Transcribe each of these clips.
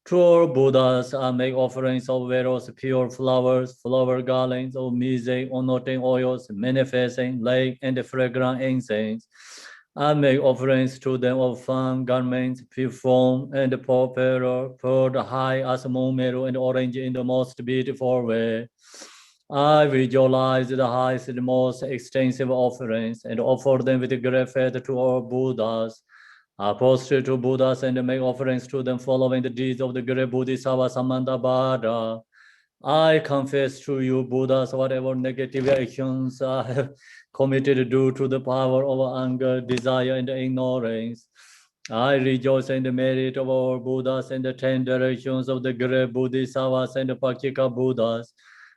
True Buddhas make offerings of various pure flowers, flower garlands of music, anointing oils, manifesting, light, and fragrant incense. I make offerings to them of fine garments, perfume, and purple, poured high as moon meadow and orange in the most beautiful way. I visualize the highest and most extensive offerings and offer them with great faith to all Buddhas. I prostrate to Buddhas and make offerings to them following the deeds of the great Bodhisattva Samantabhadra. I confess to you, Buddhas, whatever negative actions I have committed due to the power of anger, desire, and ignorance. I rejoice in the merit of our Buddhas and the 10 directions of the great Bodhisattvas and the Pakika Buddhas.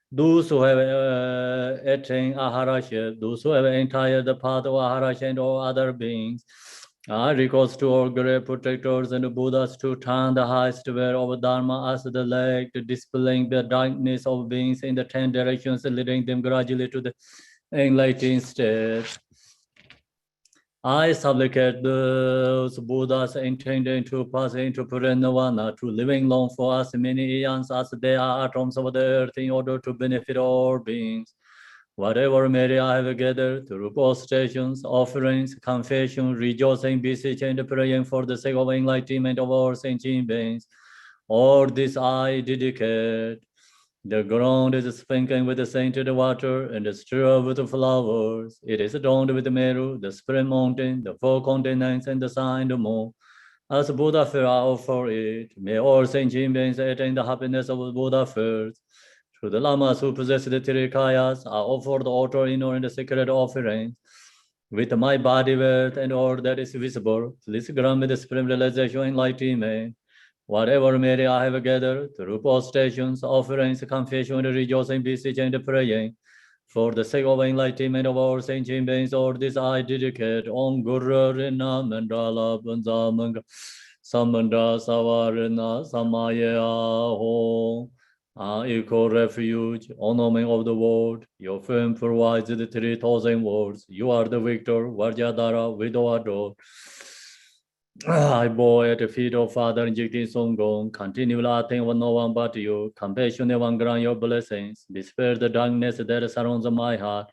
Those who have attained Aharaship, those who have entered the path of Aharaship and all other beings. I recourse to all great protectors and Buddhas to turn the highest way of Dharma as the light, dispelling the darkness of beings in the 10 directions, leading them gradually to the enlightened state. I supplicate those Buddhas intending to pass into Parinirvana to living long for as many eons as they are atoms of the earth in order to benefit all beings. Whatever merit I have gathered through prostrations, offerings, confession, rejoicing, beseeching, and praying for the sake of enlightenment of all sentient beings, all this I dedicate. The ground is sprinkled with scented water and strewed with flowers. It is adorned with Meru, the spring mountain, the four continents, and the sun and the moon. As Buddha fare offer it, may all sentient beings attain the happiness of Buddha first. To the lamas who possess the Tirikayas, I offer the altar inner and the sacred offerings. With my body, wealth, and all that is visible, please grant me the supreme realization and enlightenment. Whatever merit I have gathered through prostrations, offerings, confession, and rejoicing, beseeching, and praying, for the sake of enlightenment of all sentient beings, all this I dedicate. Om Guru Rina Mandala Banzamanga Samanda Savarina Samaya Ho. Equal refuge, honoring of the world. Your fame provides the 3,000 words. You are the victor, Vajradhara, widow adored. I bow at the feet of Father Jigti Songong, continually I think of no one but you. Compassionate one, grant your blessings. Dispel the darkness that surrounds my heart.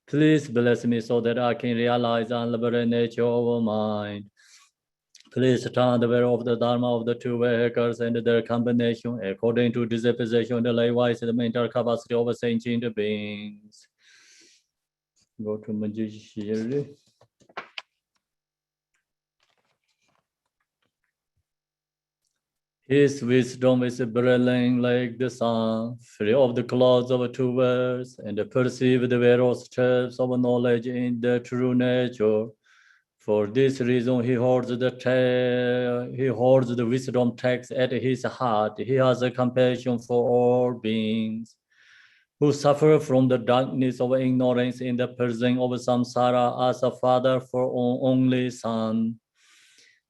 Please bless me so that I can realize the unlimited nature of mind. Please turn the way of the Dharma of the two vehicles and their combination according to disposition and likewise the mental capacity of sentient beings. Go to Majishiri. His wisdom is brilliant like the sun, free of the clouds of two worlds, and perceive the various steps of knowledge in the true nature. For this reason, he holds the wisdom text at his heart. He has a compassion for all beings who suffer from the darkness of ignorance in the prison of samsara as a father for only son.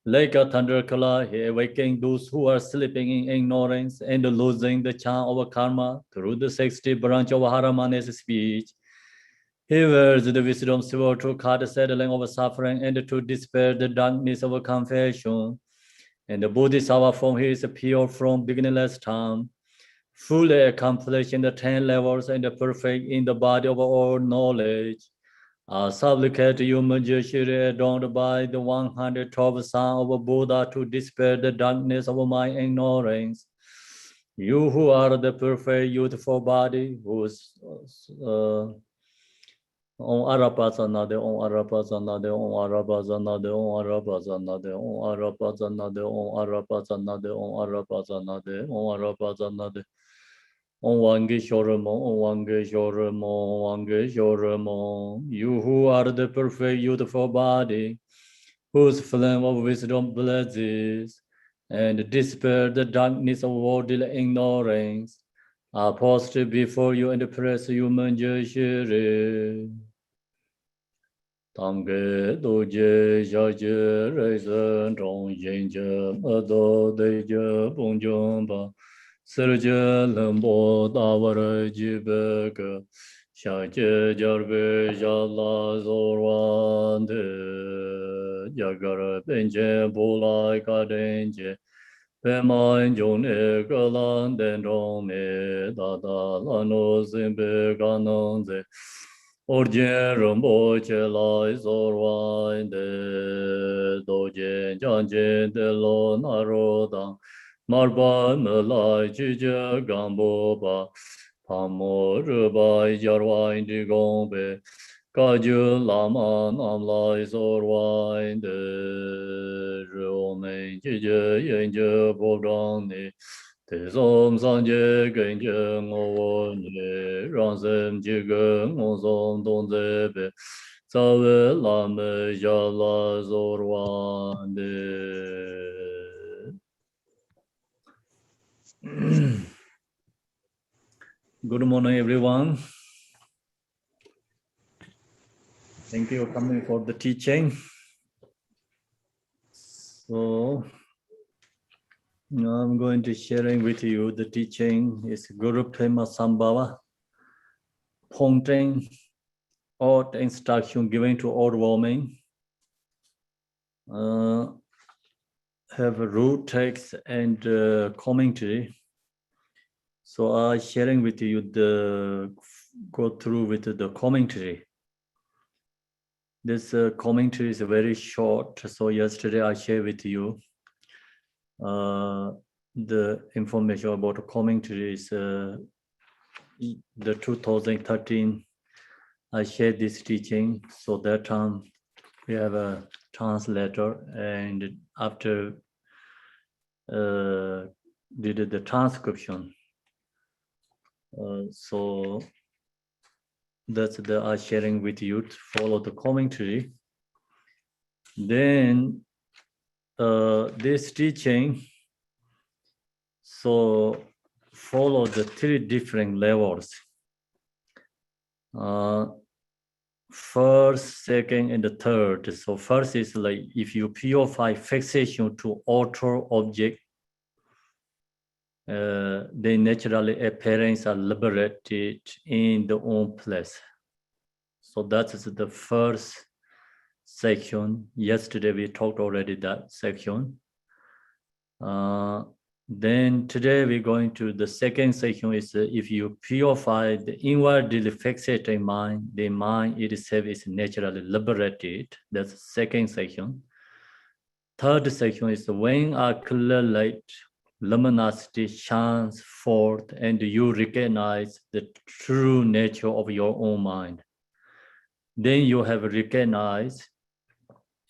Like a thunderclap, he awakens those who are sleeping in ignorance and losing the charm of karma through the 60 branch of Haramana's speech. He wears the wisdom sword to cut the settling of suffering and to dispel the darkness of confession. And the Bodhisattva form he is pure from beginningless time, fully accomplished in the 10 levels and perfect in the body of all knowledge. I supplicate you, Majeshwari, adorned by the 112 son of Buddha to dispel the darkness of my ignorance. You who are the perfect youthful body, whose Om Arapazanade, Om Arapazanade, Om Arapazanade, Om Arapazanade, Om Arapazanade, Om Arapazanade, Om Arapazanade, Om Arapazanade, Om Wangeshwaramo, Om Wangeshwaramo, Om Wangeshwaramo. You who are the perfect youthful body, whose flame of wisdom blazes, and dispel the darkness of worldly ignorance, I prostrate before you and praise you, Manjushri. Tamge doje jaje reisen rong yinje ado deje bongjomba serje lembo dawara jibeke shaje jarbe jala zorwande jagara benje bulai kadenje Pemain jone galan den rong me da da lano zimbe ganon ze orjen Rinpoche lai zorwain de dojen janjen de lo narodang marba me lai jije gambo ba pamo rubai jarwain di gongbe Kaju lama nam lai zorwain de rome jije yenje bodang ni te som sanje genje ngo ni rang sem jige ngo som dong zebe zawe lame jala zorwan de. Good morning, everyone. Thank you for coming for the teaching. So now I'm going to sharing with you the teaching is Guru Prema Sambhava, pointing out instruction given to old woman. Have a root text and commentary. So I'm sharing with you go through with the commentary. This commentary is very short. So yesterday I shared with you the information about the commentary is the 2013. I shared this teaching. So that time we have a translator, and after did the transcription. So that's the I sharing with you to follow the commentary. Then this teaching, so follow the 3 different levels. First, second, and the third. So first is like if you purify fixation to outer object, then naturally appearance are liberated in their own place. So that is the first section. Yesterday we talked already that section. Then today we're going to the second section is if you purify the inwardly fixated mind, the mind itself is naturally liberated. That's the second section. Third section is when a clear light, luminosity shines forth and you recognize the true nature of your own mind. Then you have recognized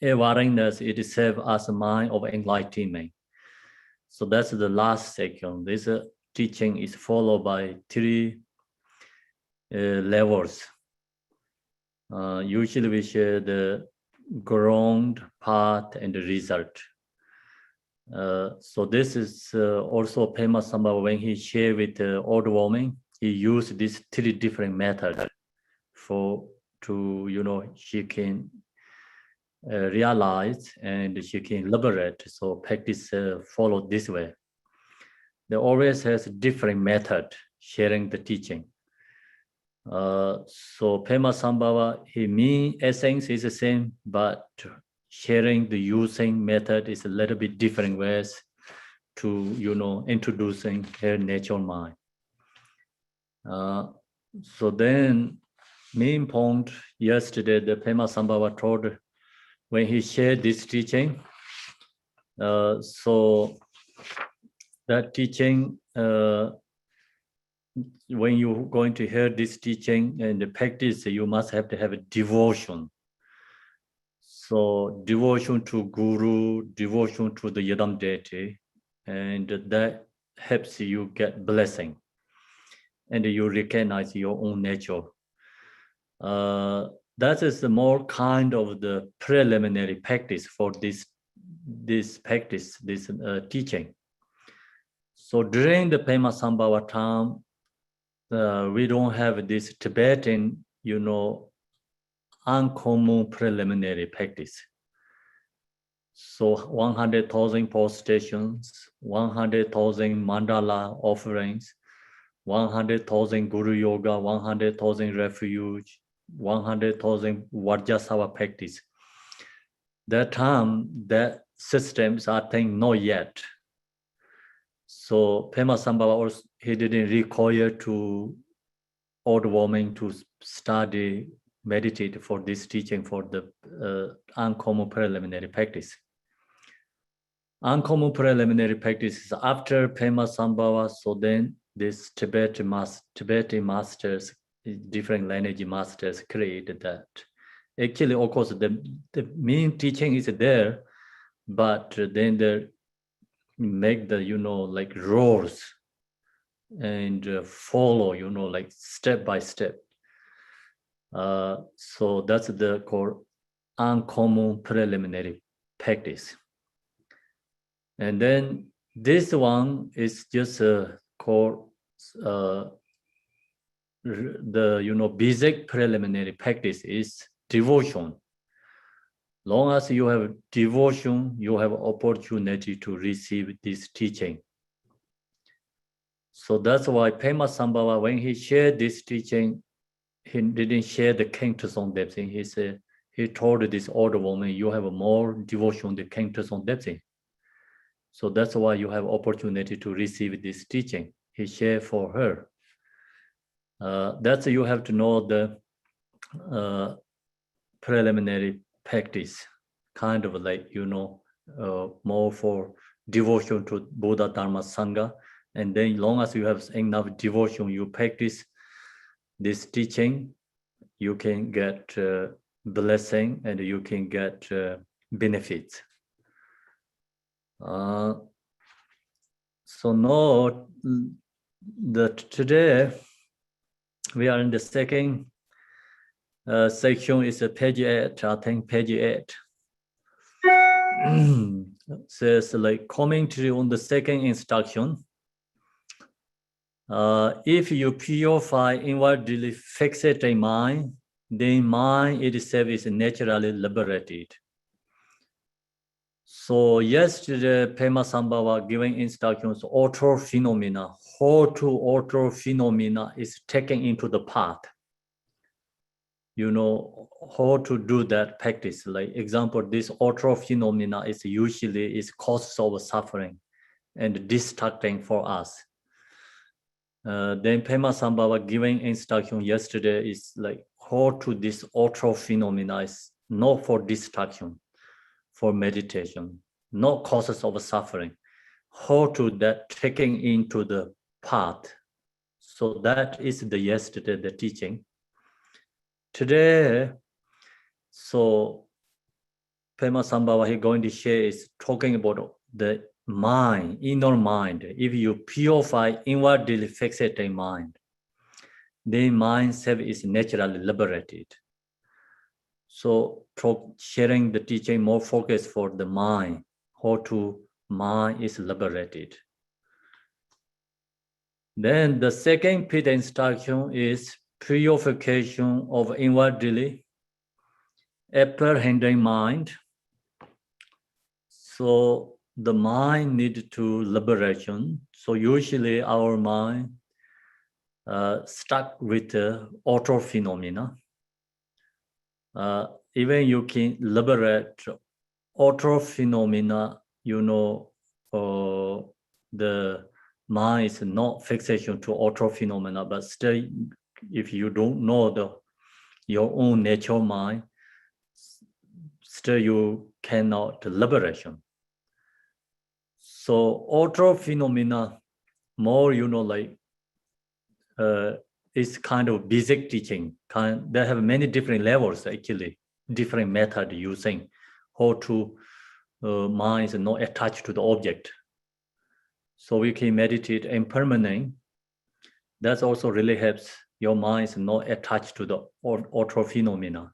awareness itself as a mind of enlightenment. So that's the last section. This teaching is followed by 3 levels. Usually we share the ground, path, and the result. So this is also Pema Sambhava when he shared with the old woman, he used these 3 different methods she can realize and she can liberate. So practice follow this way. They always has different method sharing the teaching. So Pema Sambhava, he mean essence is the same, but sharing the using method is a little bit different ways to introducing her natural mind. So then main point yesterday the Pema Sambhava told when he shared this teaching, so that teaching, when you're going to hear this teaching and the practice, you must have to have a devotion. So devotion to Guru, devotion to the Yadam deity, and that helps you get blessing. And you recognize your own nature. That is the more kind of the preliminary practice for this practice, this teaching. So during the Pema Sambhava time, we don't have this Tibetan, uncommon preliminary practice. So 100,000 post stations, 100,000 mandala offerings, 100,000 Guru Yoga, 100,000 refuge, 100,000 Vajrasattva practice. That time, that systems are thing not yet. So Pema Sambhava also, he didn't require to old woman to study, meditate for this teaching for the uncommon preliminary practice. Uncommon preliminary practice is after Pema Sambhava, so then this Tibetan masters, different lineage masters created that. Actually, of course, the main teaching is there, but then they make the, like rules and follow, like step by step. So that's the called uncommon preliminary practice. And then this one is just called the basic preliminary practice is devotion. Long as you have devotion, you have opportunity to receive this teaching. So that's why Pema Sambhava, when he shared this teaching, he didn't share the Khenpo depth. He said, he told this old woman, you have more devotion to Khenpo depth. So that's why you have opportunity to receive this teaching. He shared for her. That's you have to know the preliminary practice, kind of like, more for devotion to Buddha, Dharma, Sangha. And then long as you have enough devotion, you practice this teaching, you can get blessing and you can get benefits. So now, today we are in the second section. Is page 8, I think page 8. Says like commentary on the second instruction. If you purify inwardly fixated mind, then mind itself is naturally liberated. So yesterday, Pema Sambhava giving instructions, auto phenomena, how to auto phenomena is taken into the path. How to do that practice. Like example, this auto phenomena is usually is causes of suffering and distracting for us. Then Pema Sambhava giving instruction yesterday is like how to this auto phenomena is not for distraction, for meditation, not causes of suffering, how to that taking into the path. So that is the yesterday, the teaching. Today, so Pema Sambhava he going to share is talking about the mind, inner mind. If you purify inwardly fixated mind, then mind self is naturally liberated. So sharing the teaching more focus for the mind, how to mind is liberated. Then the second pit instruction is purification of inwardly apprehending mind. So the mind needs to liberation. So usually our mind stuck with the auto phenomena. Even you can liberate auto phenomena, the mind is not fixation to auto phenomena, but still, if you don't know your own nature mind, still you cannot liberation. So auto phenomena, more, is kind of basic teaching. They have many different levels, actually, different method using how to mind is not attached to the object. So we can meditate impermanent. That also really helps your mind is not attached to the auto phenomena.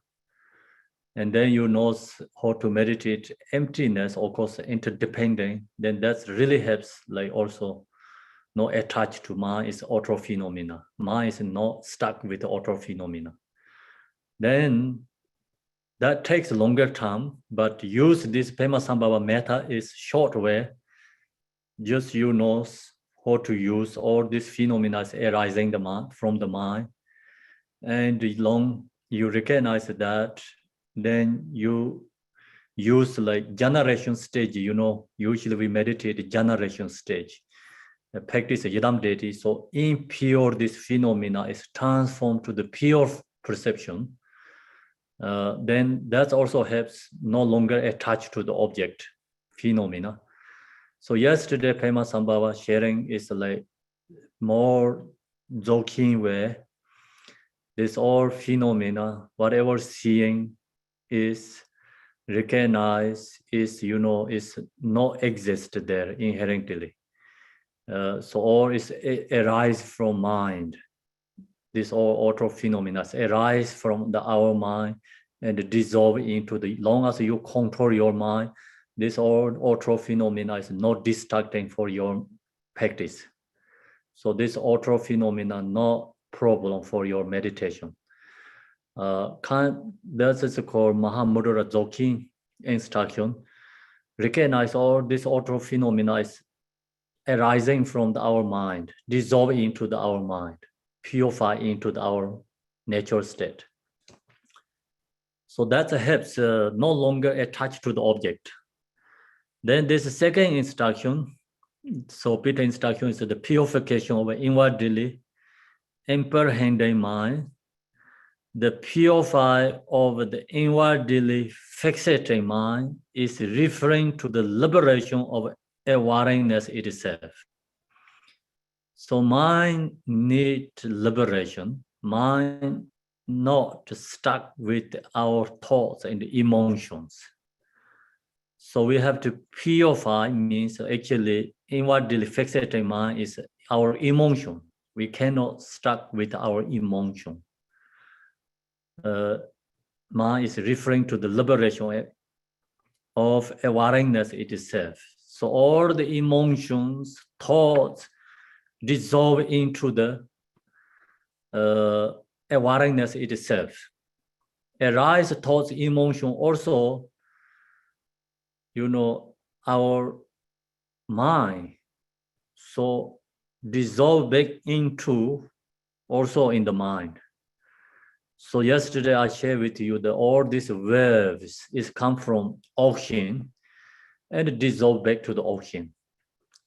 And then you know how to meditate emptiness, of course, interdependent. Then that really helps, like also not attached to mind is auto phenomena. Mind is not stuck with the auto phenomena. Then that takes longer time, but use this Pema Sambhava method is short way. Just you know how to use all these phenomena arising from the mind. And long you recognize that, then you use like generation stage, usually we meditate generation stage. practice yidam deity. So impure this phenomena is transformed to the pure perception. Then that also helps no longer attached to the object phenomena. So yesterday Pema Sambhava sharing is like more joking way. This all phenomena, whatever seeing is recognized, is is not exist there inherently. So all is arise from mind. This all auto phenomena arise from our mind and dissolve into the. Long as you control your mind, this all auto phenomena is not distracting for your practice. So this auto phenomena no problem for your meditation. That is called Maha Mudra Dzogchen instruction. Recognize all this auto phenomena is arising from our mind, dissolve into our mind, purify into our natural state. So that helps no longer attached to the object. Then this second instruction, so Peter instruction is the purification of inwardly imperhending mind. The purify of the inwardly fixating mind is referring to the liberation of awareness itself. So mind needs liberation. Mind not stuck with our thoughts and emotions. So we have to purify means actually inwardly fixating mind is our emotion. We cannot stuck with our emotion. Mind is referring to the liberation of awareness itself. So all the emotions, thoughts dissolve into the awareness itself. Arise thoughts, emotion also, our mind. So dissolve back into also in the mind. So yesterday I shared with you that all these waves is come from ocean and dissolve back to the ocean.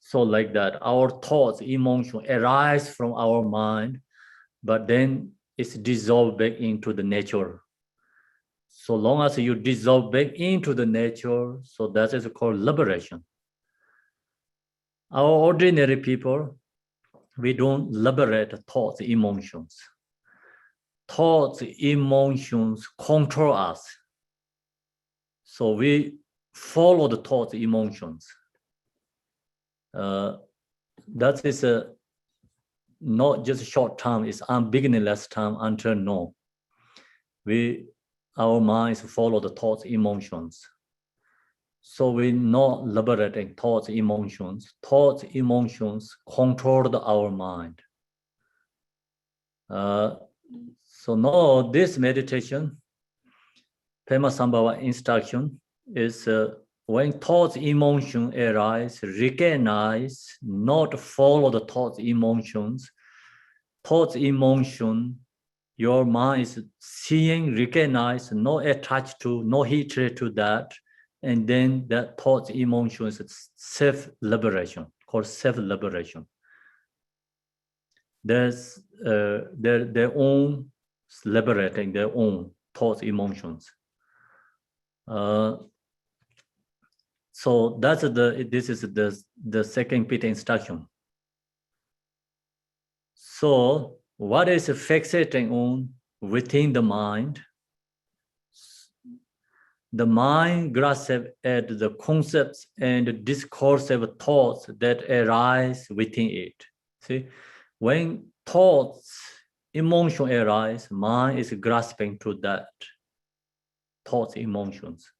So like that, our thoughts, emotion arise from our mind, but then it's dissolved back into the nature. So long as you dissolve back into the nature, so that is called liberation. Our ordinary people, we don't liberate thoughts, emotions. Thoughts, emotions control us. So we follow the thoughts, emotions. That is not just short term, it's unbeginningless time until no. Our minds follow the thoughts, emotions. So we not liberating thoughts, emotions. Thoughts, emotions control our mind. So now this meditation, Pema Sambhava instruction is when thoughts, emotions arise, recognize, not follow the thoughts, emotions. Thoughts, emotion, your mind is seeing, recognize, no attached to, no hatred to that. And then that thoughts, emotions, it's self-liberation, called self-liberation. There's their own liberating their own thoughts, emotions. So that's this is the second Peter instruction. So what is fixating on within the mind? The mind grasps at the concepts and discursive thoughts that arise within it. See, when thoughts, emotion arise, mind is grasping to that thoughts, emotions.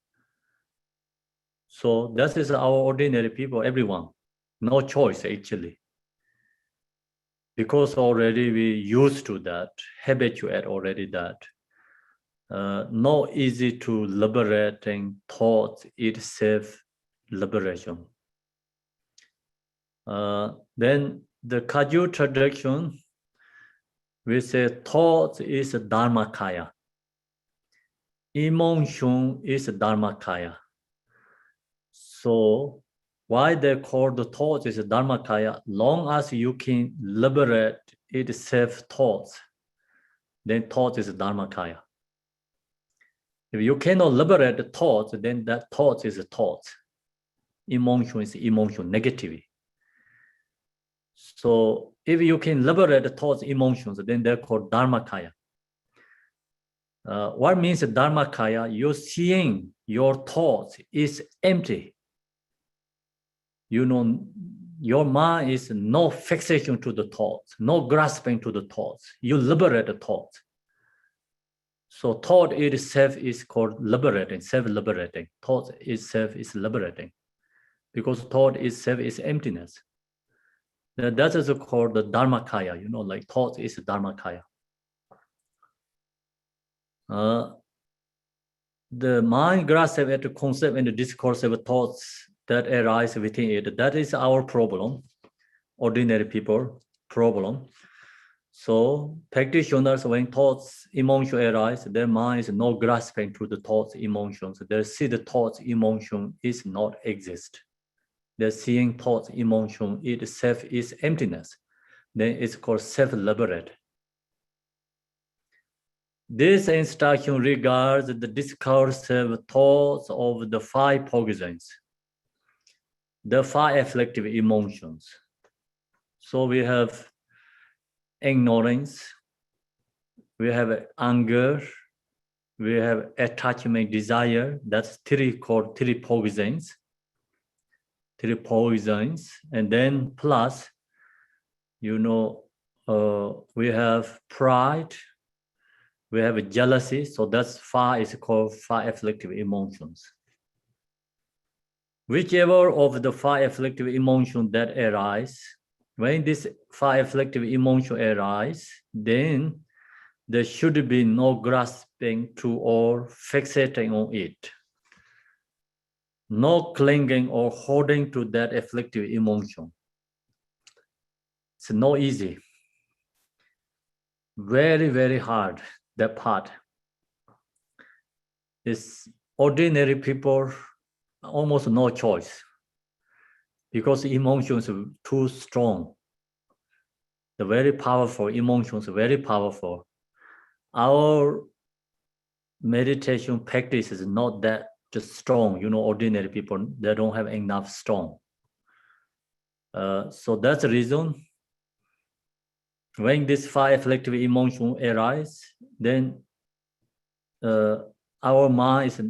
So that is our ordinary people, everyone. No choice actually. Because already we used to that, habituate already that. Not easy to liberating thoughts itself liberation. Then the Kagyu tradition, we say thought is dharmakaya. Emotion is dharmakaya. So Why they call the thoughts is Dharmakaya? Long as you can liberate itself thoughts, then thought is Dharmakaya. If you cannot liberate the thoughts, then that thought is a thought. Emotion is emotion, negativity. So if you can liberate the thoughts, emotions, then they're called Dharmakaya. What means Dharmakaya? You're seeing your thoughts is empty. You know, your mind is no fixation to the thoughts, no grasping to the thoughts. You liberate the thoughts. So thought itself is called liberating, self-liberating. Thought itself is liberating because thought itself is emptiness. That is called the Dharmakaya, like thought is Dharmakaya. The mind grasps at the concept and the discourse of thoughts that arise within it. That is our problem, ordinary people problem. So practitioners, when thoughts, emotions arise, their mind is not grasping to the thoughts, emotions. They see the thoughts, emotion is not exist. They're seeing thoughts, emotion itself is emptiness. Then it's called self-liberate. This instruction regards the discursive thoughts of the 5 poisons, the 5 afflictive emotions. So we have ignorance, we have anger, we have attachment, desire. That's 3 called 3 poisons. 3 poisons, and then plus, we have pride, we have jealousy. So that's 5 is called 5 afflictive emotions. Whichever of the 5 afflictive emotions that arise, when this 5 afflictive emotion arise, then there should be no grasping to or fixating on it. No clinging or holding to that afflictive emotion. It's not easy. Very, very hard, that part. It's ordinary people, almost no choice because emotions are too strong. The very powerful emotions are very powerful. Our meditation practice is not that just strong. Ordinary people, they don't have enough strong. So that's the reason when this 5 afflictive emotions arise, then our mind is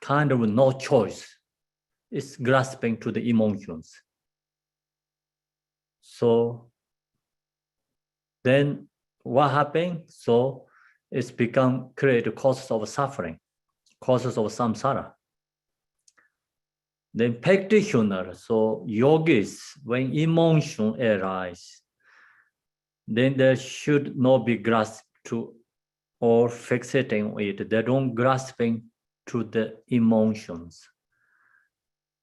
kind of no choice. It's grasping to the emotions. So then what happens? So it's become create causes of suffering, causes of samsara. Then practitioner, so yogis, when emotion arise, then there should not be grasped to or fixating on it. They don't grasping to the emotions.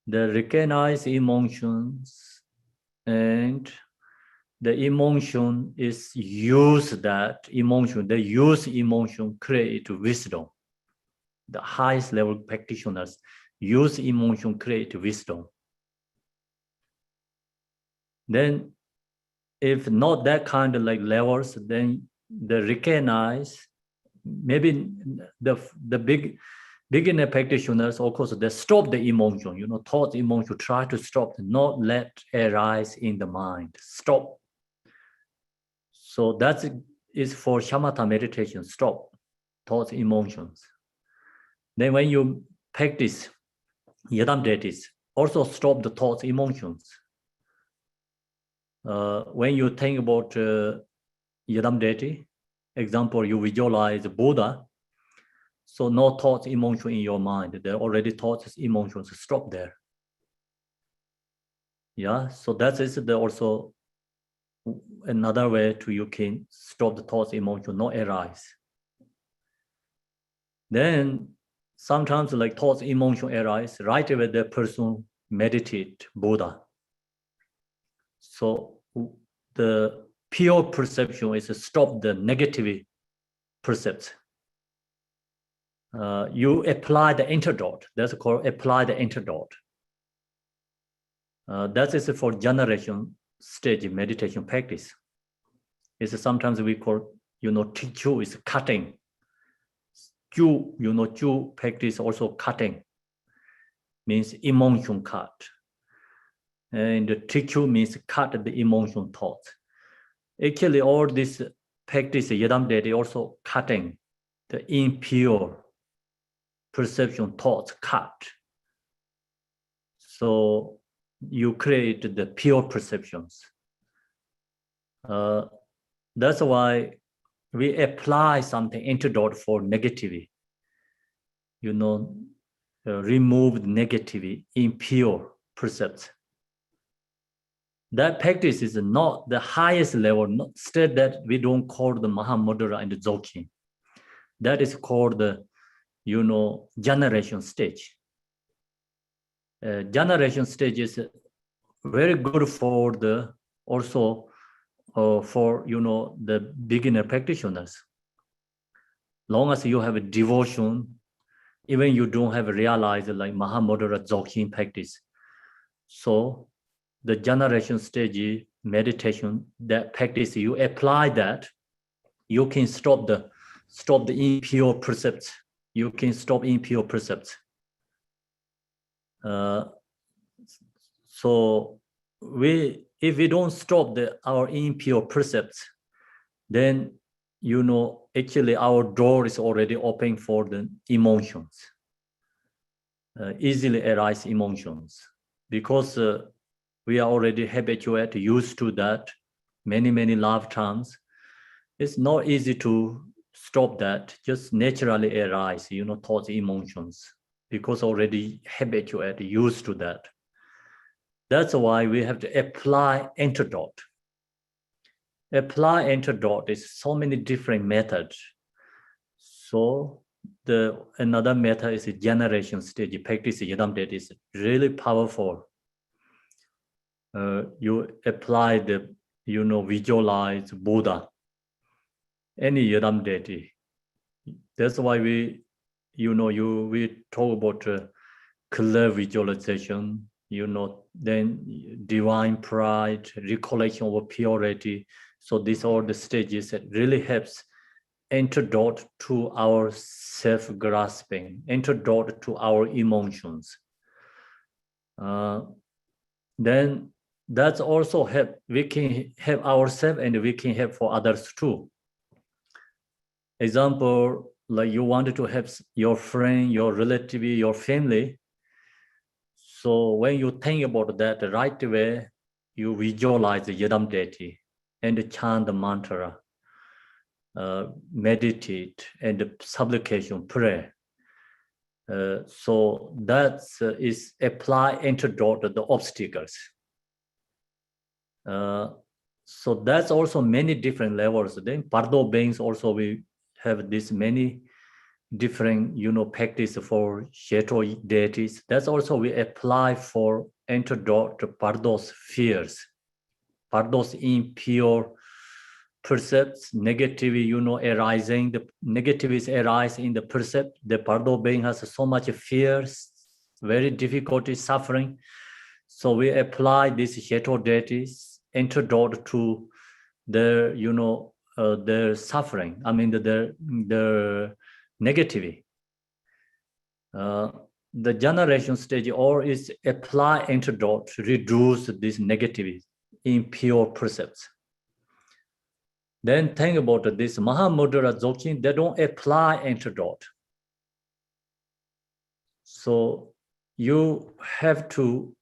They recognize emotions and the emotion is use that emotion. They use emotion create wisdom. The highest level practitioners use emotion create wisdom. Then if not that kind of levels, then they recognize maybe the beginner practitioners, of course, they stop the emotion, thought emotion, try to stop, not let arise in the mind, stop. So that is for shamatha meditation, stop thoughts, emotions. Then when you practice yadam deities, also stop the thoughts, emotions. When you think about yadam deity, example, you visualize Buddha, so no thoughts, emotion in your mind. There are already thoughts, emotions, stop there. Yeah, so that is also another way to you can stop the thoughts, emotion, not arise. Then sometimes thoughts, emotion arise, right away the person meditate Buddha. So the pure perception is to stop the negative percepts. You apply the antidote. That's called apply the antidote. That is for generation stage meditation practice. It's sometimes we call, Tichu is cutting. Ju, Ju practice also cutting, means emotion cut. And Tichu means cut the emotion thoughts. Actually, all this practice, Yedam Dedi, also cutting the impure perception thoughts cut. So you create the pure perceptions. That's why we apply something antidote for negativity. Remove negativity, impure percepts. That practice is not the highest level. Instead, that we don't call the Maha Mudra and the Dzogchen. That is called the, generation stage. Generation stage is very good for the also for the beginner practitioners. Long as you have a devotion, even you don't have realized like Maha Mudra Dzogchen practice. So the generation stage meditation, that practice, you apply that, you can stop the impure precepts. You can stop impure precepts. So if we don't stop our impure precepts, then actually our door is already open for the emotions, easily arise emotions, because we are already habituated, used to that many lifetimes. It's not easy to stop that, just naturally arise, thoughts, emotions, because already habituated, used to that. That's why we have to apply antidote. Apply antidote is so many different methods. So another method is a generation stage practice. That is really powerful. You apply the, visualize Buddha, any Yadam deity. That's why we talk about clear visualization, then divine pride, recollection of purity. So these are the stages that really helps antidote to our self-grasping, antidote to our emotions. Then that's also help. We can help ourselves and we can help for others too. Example, like you wanted to help your friend, your relative, your family. So when you think about that the right way, you visualize the Yadam deity and chant the mantra, meditate and supplication, pray. So that is apply antidote to the obstacles. So that's also many different levels. Then Pardo beings also we have this many different practice for shadow deities. That's also we apply for antidote to Pardo's fears, Pardo's impure percepts, negativity, arising. The negativities arise in the percept. The Pardo being has so much fears, very difficulty, suffering. So we apply these shadow deities antidote to their, their suffering. I mean, their negativity. The generation stage or is apply antidote to reduce this negativity, impure percepts. Then think about this Maha Mudra Dzogchen, they don't apply antidote. So you have to,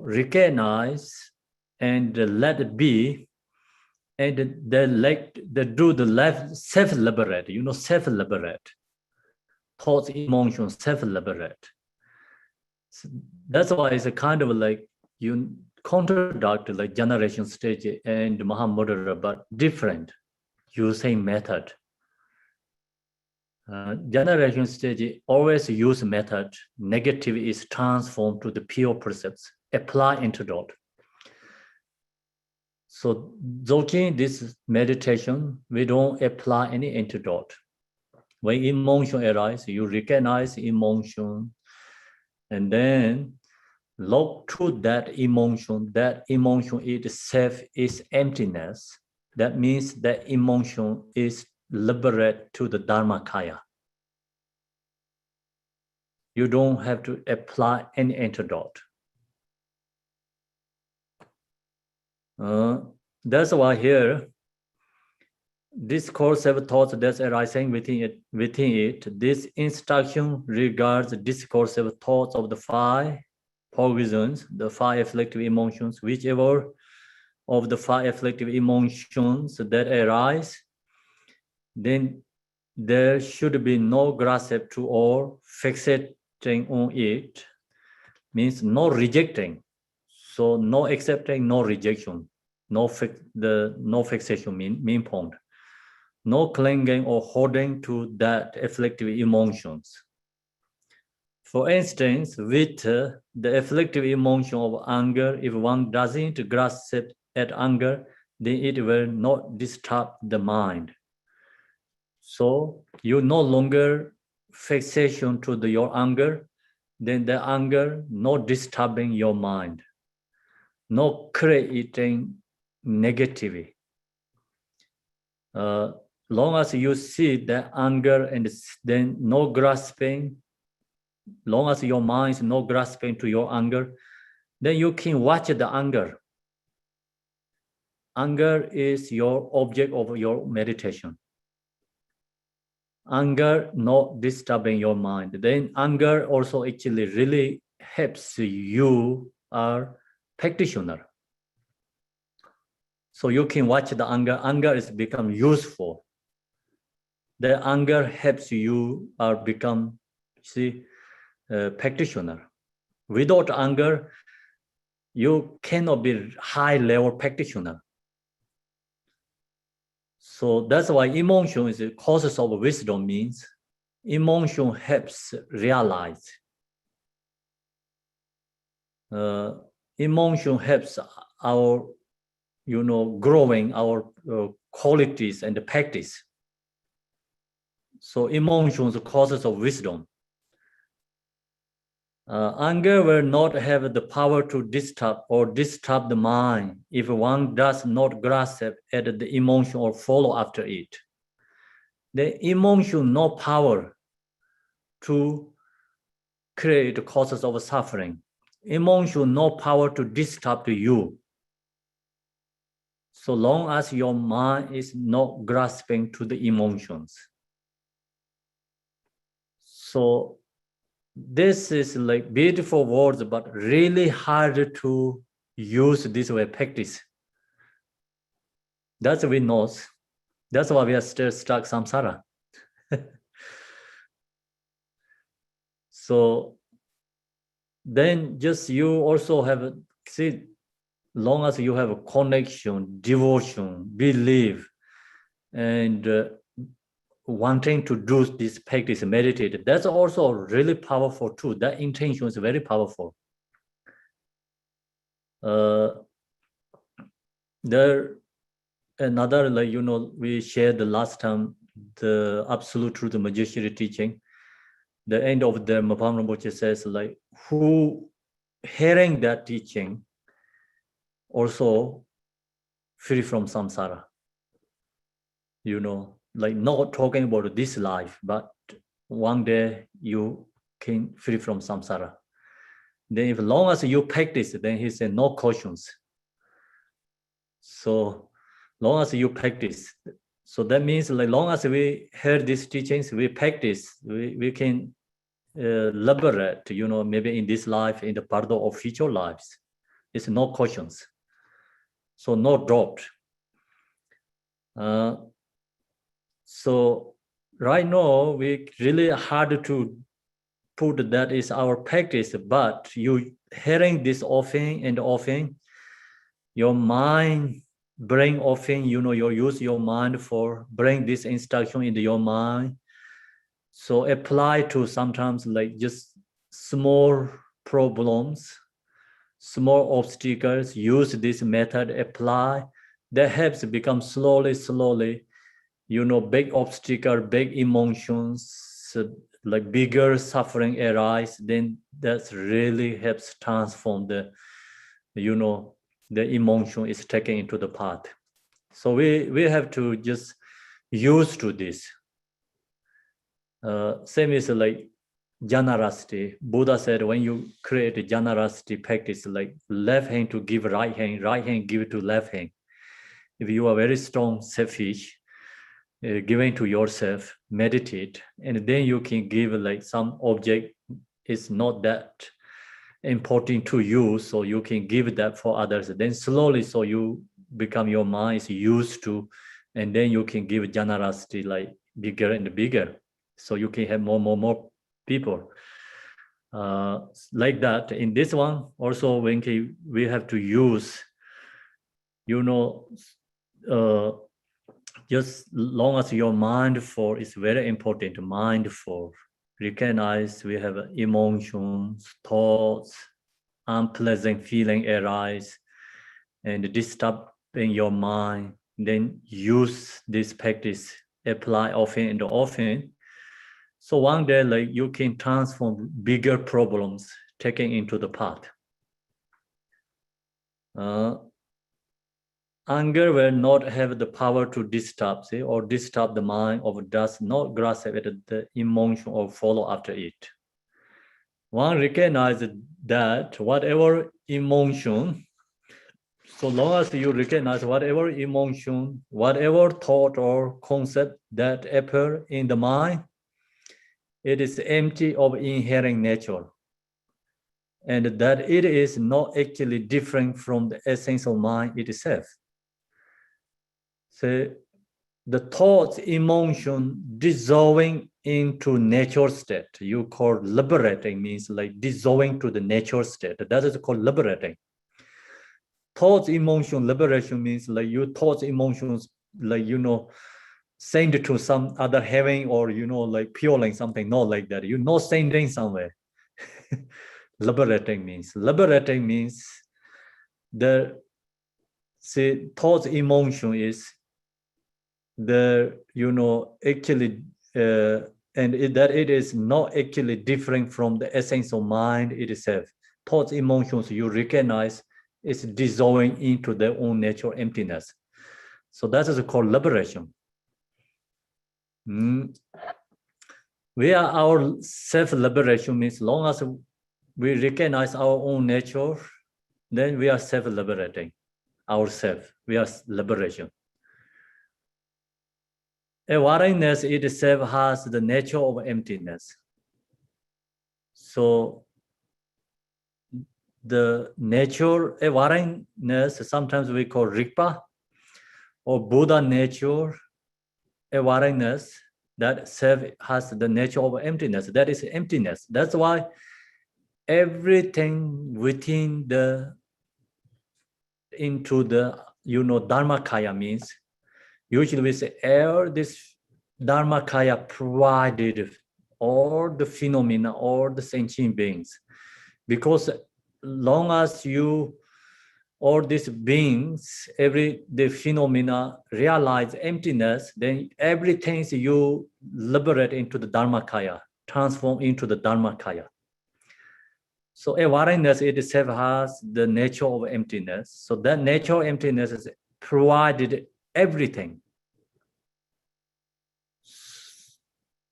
recognize and let it be, and they do the self-liberate, self-liberate. Thoughts, emotions, self-liberate. So that's why it's a kind of like you contradict like generation stage and Maha Mudra, but different, using method. Generation stage always use method, negative is transformed to the pure precepts, apply antidote. So Dzogchen, this meditation, we don't apply any antidote. When emotion arises, you recognize emotion, and then look to that emotion. That emotion itself is emptiness. That means that emotion is liberated to the Dharmakaya. You don't have to apply any antidote. That's why here, this course of thoughts that's arising within it, this instruction regards the discourse of thoughts of the 5 poisons, the 5 afflictive emotions, whichever of the 5 afflictive emotions that arise, then there should be no grasp to or fixating on it, means no rejecting. So no accepting, no rejection, no fixation mean point. No clinging or holding to that afflictive emotions. For instance, with the afflictive emotion of anger, if one doesn't grasp at anger, then it will not disturb the mind. So you no longer fixation to your anger, then the anger not disturbing your mind, not creating negativity. Long as you see the anger and then no grasping, long as your mind is no grasping to your anger, then you can watch the anger. Anger is your object of your meditation. Anger not disturbing your mind. Then anger also actually really helps you are practitioner. So you can watch the anger. Anger is become useful. The anger helps you or become, practitioner. Without anger, you cannot be high-level practitioner. So that's why emotion is the causes of wisdom, means emotion helps realize. Emotion helps our, growing our qualities and the practice. So emotions are causes of wisdom. Anger will not have the power to disturb the mind if one does not grasp at the emotion or follow after it. The emotion no power to create causes of suffering. Emotion no power to disturb you. So long as your mind is not grasping to the emotions. So this is like beautiful words, but really hard to use this way practice. That's what we know. That's why we are still stuck samsara. So then just you also have, see, long as you have a connection, devotion, belief, and wanting to do this practice, meditate, that's also really powerful too. That intention is very powerful. There another, we shared the last time the absolute truth Majeshwari teaching. The end of the Mahayana Rinpoche says, who hearing that teaching also free from samsara. Not talking about this life, but one day you can free from samsara. Then if long as you practice, then he said no cautions. So long as you practice, so that means long as we heard these teachings, we practice, we can liberate, maybe in this life, in the part of future lives. It's no cautions. So no dropped. So right now, we really hard to put that is our practice, but you hearing this often and often, your mind bring often, you use your mind for bring this instruction into your mind. So apply to sometimes just small problems, small obstacles, use this method, apply, that helps become slowly, big obstacle, big emotions, like bigger suffering arise, then that really helps transform the, the emotion is taken into the path. So we have to just use to this. Same is like generosity. Buddha said when you create a generosity practice, like left hand to give right hand give to left hand. If you are very strong, selfish, giving to yourself, meditate, and then you can give like some object is not that important to you, so you can give that for others. Then slowly, so you become, your mind is used to, and then you can give generosity like bigger and bigger, so you can have more people. Like that. In this one, also when we have to use, just long as you're mindful, is very important. Mindful, recognize we have emotions, thoughts, unpleasant feeling arise, and disturbing your mind. Then use this practice, apply often and often. So one day, like you can transform bigger problems taken into the path. Anger will not have the power to disturb, or disturb the mind, or does not grasp at the emotion or follow after it. One recognizes that whatever emotion, so long as you recognize whatever emotion, whatever thought or concept that appear in the mind, it is empty of inherent nature, and that it is not actually different from the essence of mind itself. So the thoughts, emotion dissolving into nature state, you call liberating, means like dissolving to the nature state. That is called liberating. Thoughts, emotion, liberation means like your thoughts, emotions, like, send to some other heaven, or, like purely something, not like that. Sending somewhere. Liberating means the, see, thoughts, emotion is the, actually, and that it is not actually different from the essence of mind itself. Thoughts, emotions, you recognize is dissolving into their own nature, emptiness. So that is called liberation. We are our self-liberation, means long as we recognize our own nature, then we are self-liberating ourselves. We are liberation. Awareness itself has the nature of emptiness. So the nature, awareness, sometimes we call Rigpa, or Buddha nature, awareness, that self has the nature of emptiness. That is emptiness. That's why everything within the, into the, Dharmakaya means, usually we say, this Dharmakaya provided all the phenomena, all the sentient beings. Because long as you, all these beings, the phenomena realize emptiness, then everything you liberate into the Dharmakaya, transform into the Dharmakaya. So awareness itself has the nature of emptiness. So that nature of emptiness is provided everything.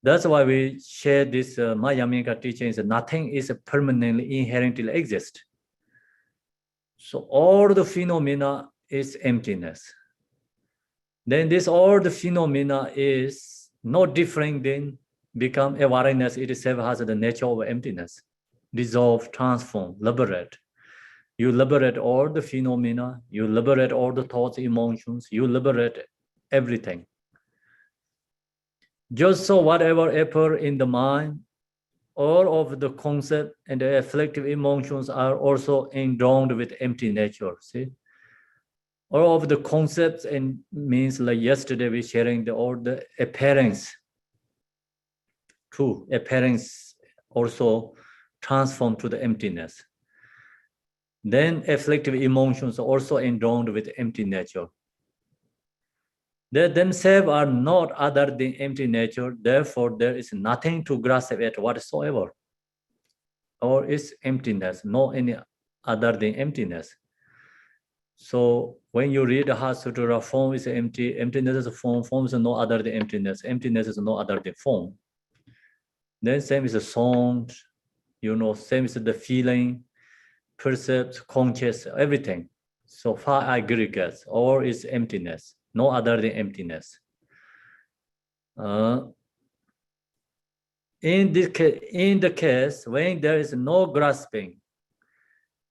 That's why we share this Mahayana teachings. Nothing is permanently, inherently exist. So all the phenomena is emptiness. Then this all the phenomena is not different than become awareness itself has the nature of emptiness. Dissolve, transform, liberate. You liberate all the phenomena, you liberate all the thoughts, emotions, you liberate everything. Just so whatever appear in the mind, all of the concept and the afflictive emotions are also endowed with empty nature, see? All of the concepts and means, like yesterday we sharing all the appearance. True, appearance also transform to the emptiness. Then afflictive emotions are also endowed with empty nature. They themselves are not other than empty nature. Therefore, there is nothing to grasp at whatsoever. Or is emptiness, no any other than emptiness. So when you read the Heart Sutra, form is empty, emptiness is form, form is no other than emptiness, emptiness is no other than form. Then same is the sound, same is the feeling, percept, conscious, everything. So far aggregates, or is emptiness, no other than emptiness. In the case when there is no grasping,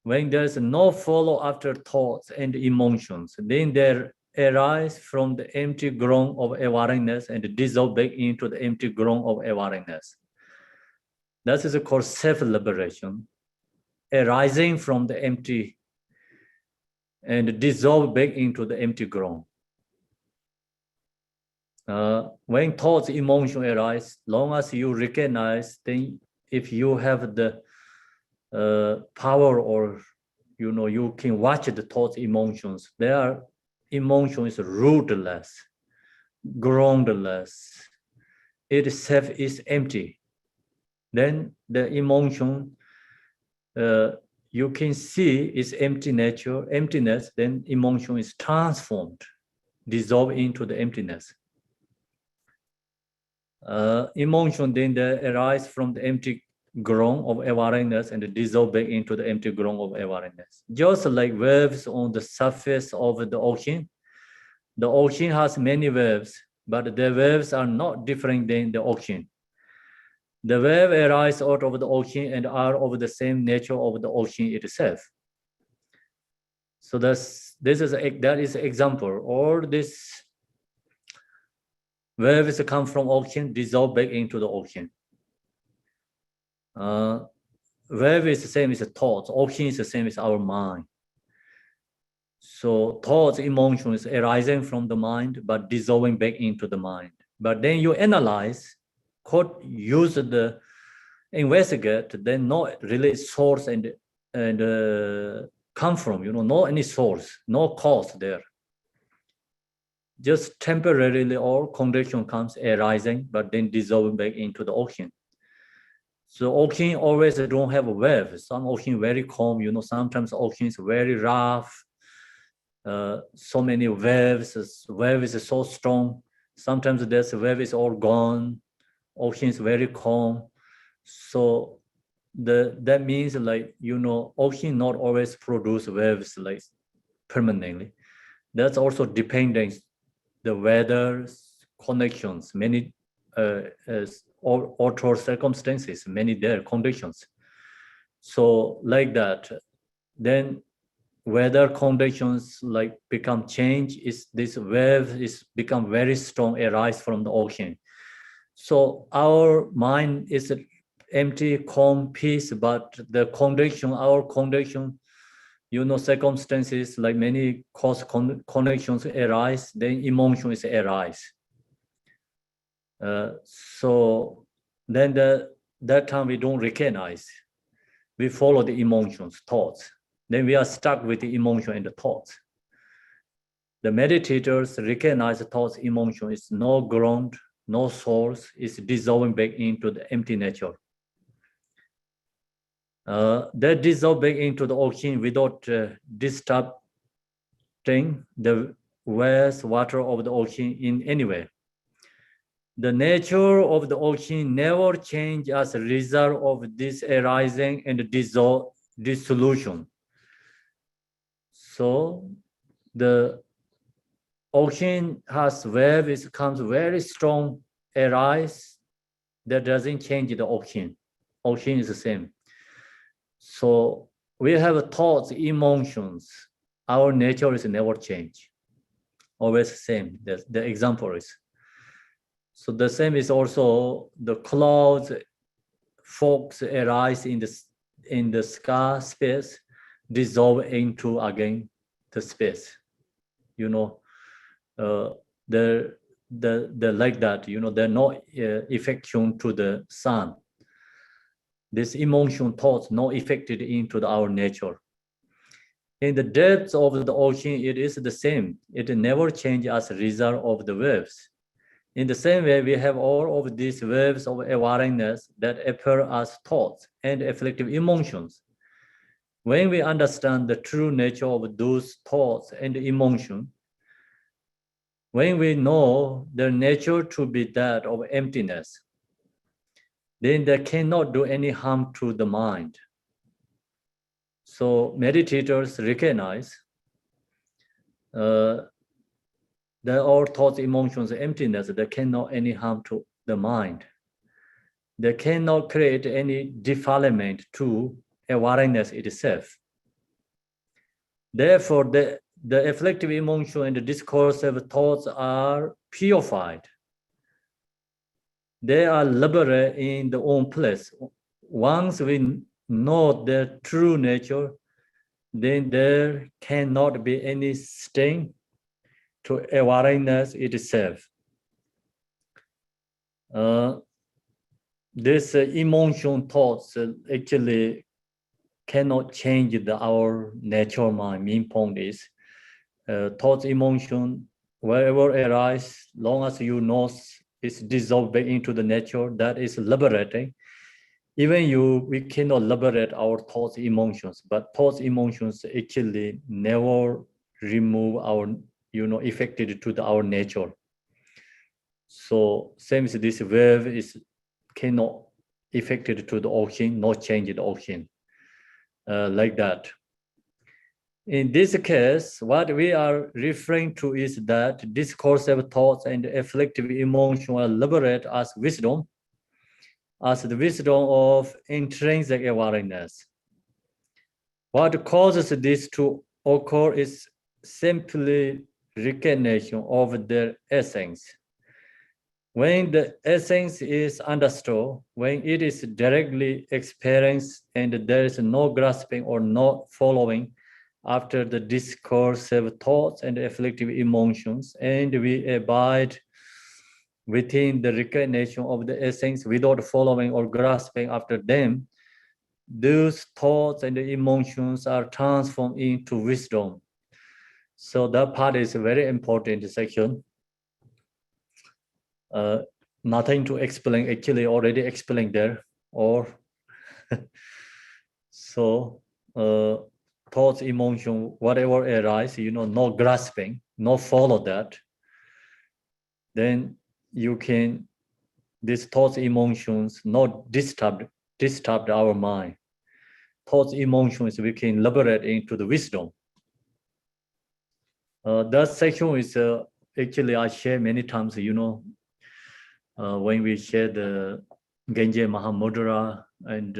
when there is no follow after thoughts and emotions, then there arise from the empty ground of awareness and dissolve back into the empty ground of awareness. That is called self-liberation, arising from the empty and dissolve back into the empty ground. When thoughts, emotion arise, long as you recognize, then if you have the power, or you can watch the thoughts, emotions, their emotion is rootless, groundless, itself is empty. Then the emotion, you can see its empty nature, emptiness, then emotion is transformed, dissolved into the emptiness. Emotion then arise from the empty ground of awareness and dissolve back into the empty ground of awareness. Just like waves on the surface of the ocean has many waves, but the waves are not different than the ocean. The wave arise out of the ocean and are of the same nature of the ocean itself. So that is an example. Or this waves come from ocean, dissolve back into the ocean. Wave is the same as thoughts. Ocean is the same as our mind. So thoughts, emotions arising from the mind, but dissolving back into the mind. But then you analyze, use the investigate, then not really source and come from, no any source, no cause there. Just temporarily all condition comes arising, but then dissolving back into the ocean. So ocean always don't have a wave. Some ocean very calm, sometimes ocean is very rough. So many waves, wave is so strong. Sometimes this wave is all gone. Ocean is very calm. So that means ocean not always produce waves like permanently. That's also depending the weather connections, many altered circumstances, many there conditions. So like that, then weather conditions like become change, is this wave is become very strong, arise from the ocean. So our mind is empty, calm, peace, but the condition, our condition, circumstances like many cause connections arise, then emotions arise. So then that time we don't recognize. We follow the emotions, thoughts. Then we are stuck with the emotion and the thoughts. The meditators recognize the thoughts, emotion is no ground, no source, is dissolving back into the empty nature. They dissolve back into the ocean without disturbing the waves, water of the ocean in any way. The nature of the ocean never changes as a result of this arising and dissolution. So the ocean has waves, it comes very strong, arise, that doesn't change the ocean. Ocean is the same. So we have thoughts, emotions. Our nature is never change, always the same. The example is. So the same is also the clouds, fogs arise in the sky space, dissolve into again the space. They're like that. They're not affection to the sun. This emotion thoughts not affected into our nature. In the depths of the ocean, it is the same. It never changes as a result of the waves. In the same way, we have all of these waves of awareness that appear as thoughts and afflictive emotions. When we understand the true nature of those thoughts and emotions, when we know their nature to be that of emptiness, then they cannot do any harm to the mind. So meditators recognize that all thoughts, emotions, emptiness, they cannot any harm to the mind. They cannot create any defilement to awareness itself. Therefore, the afflictive emotion and the discursive thoughts are purified. They are liberated in their own place. Once we know their true nature, then there cannot be any stain to awareness itself. This emotion thoughts actually cannot change our natural mind. Main point is thoughts, emotion, wherever arise, long as you know it's dissolved into the nature, that is liberating. Even we cannot liberate our thoughts, emotions, but thoughts, emotions actually never remove our, affected to our nature. So same as this wave is cannot affected to the ocean, not change the ocean, like that. In this case, what we are referring to is that discursive thoughts and afflictive emotion are liberated as wisdom, as the wisdom of intrinsic awareness. What causes this to occur is simply recognition of their essence. When the essence is understood, when it is directly experienced and there is no grasping or no following after the discursive thoughts and afflictive emotions, and we abide within the recognition of the essence without following or grasping after them, those thoughts and emotions are transformed into wisdom. So that part is a very important section. Nothing to explain, actually already explained there. Or so thoughts, emotion, whatever arise, no grasping, no follow that, then you can, these thoughts, emotions, not disturb our mind. Thoughts, emotions, we can liberate into the wisdom. That section is actually I share many times, when we share the Genje Maha Mudra and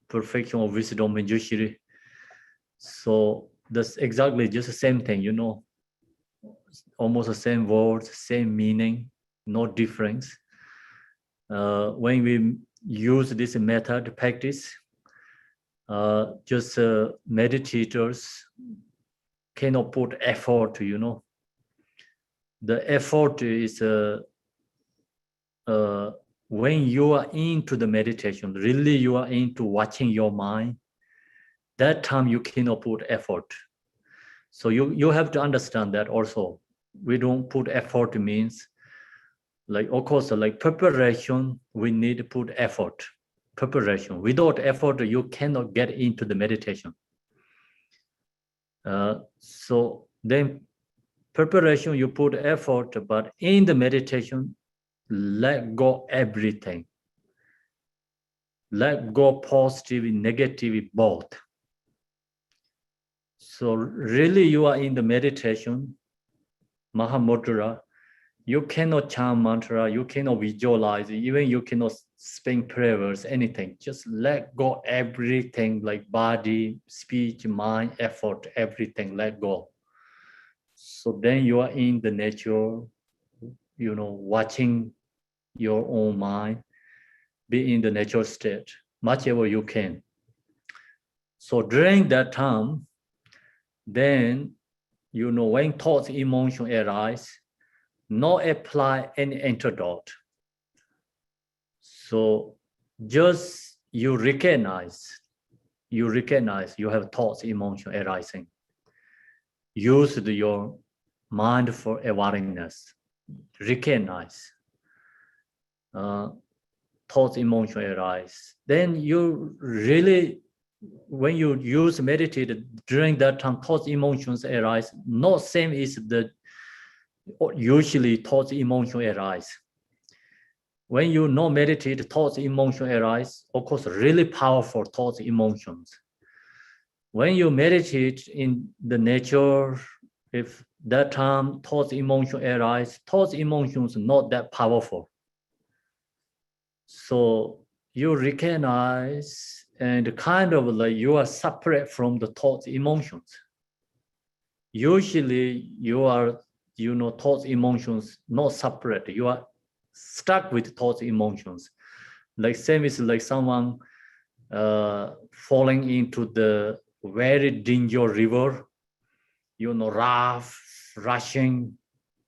perfection of wisdom in Jushiri. So that's exactly just the same thing, almost the same words, same meaning, no difference. When we use this method practice, just meditators cannot put effort, The effort is when you are into the meditation, really you are into watching your mind, that time you cannot put effort. So you have to understand that also. We don't put effort means, like, of course, like preparation, we need to put effort. Preparation. Without effort, you cannot get into the meditation. So then preparation, you put effort, but in the meditation, let go everything. Let go positive, negative, both. So really you are in the meditation, Maha Mudra, you cannot chant mantra, you cannot visualize, even you cannot speak prayers, anything. Just let go everything, like body, speech, mind, effort, everything, let go. So then you are in the nature, watching your own mind, be in the natural state, much ever you can. So during that time, then, when thoughts, emotion arise, not apply any antidote. So just you recognize you recognize you have thoughts, emotion arising. Use your mind for awareness. Recognize thoughts, emotion arise. Then you really, when you use meditate during that time, thoughts, emotions arise. Not same is the usually thoughts, emotion arise. When you not meditate, thoughts, emotion arise. Of course, really powerful thoughts, emotions. When you meditate in the nature, if that time thoughts, emotion arise, thoughts, emotions not that powerful. So you recognize and kind of like you are separate from the thoughts, emotions. Usually you are, thoughts, emotions not separate. You are stuck with thoughts, emotions. Like same is like someone falling into the very dangerous river, rough, rushing,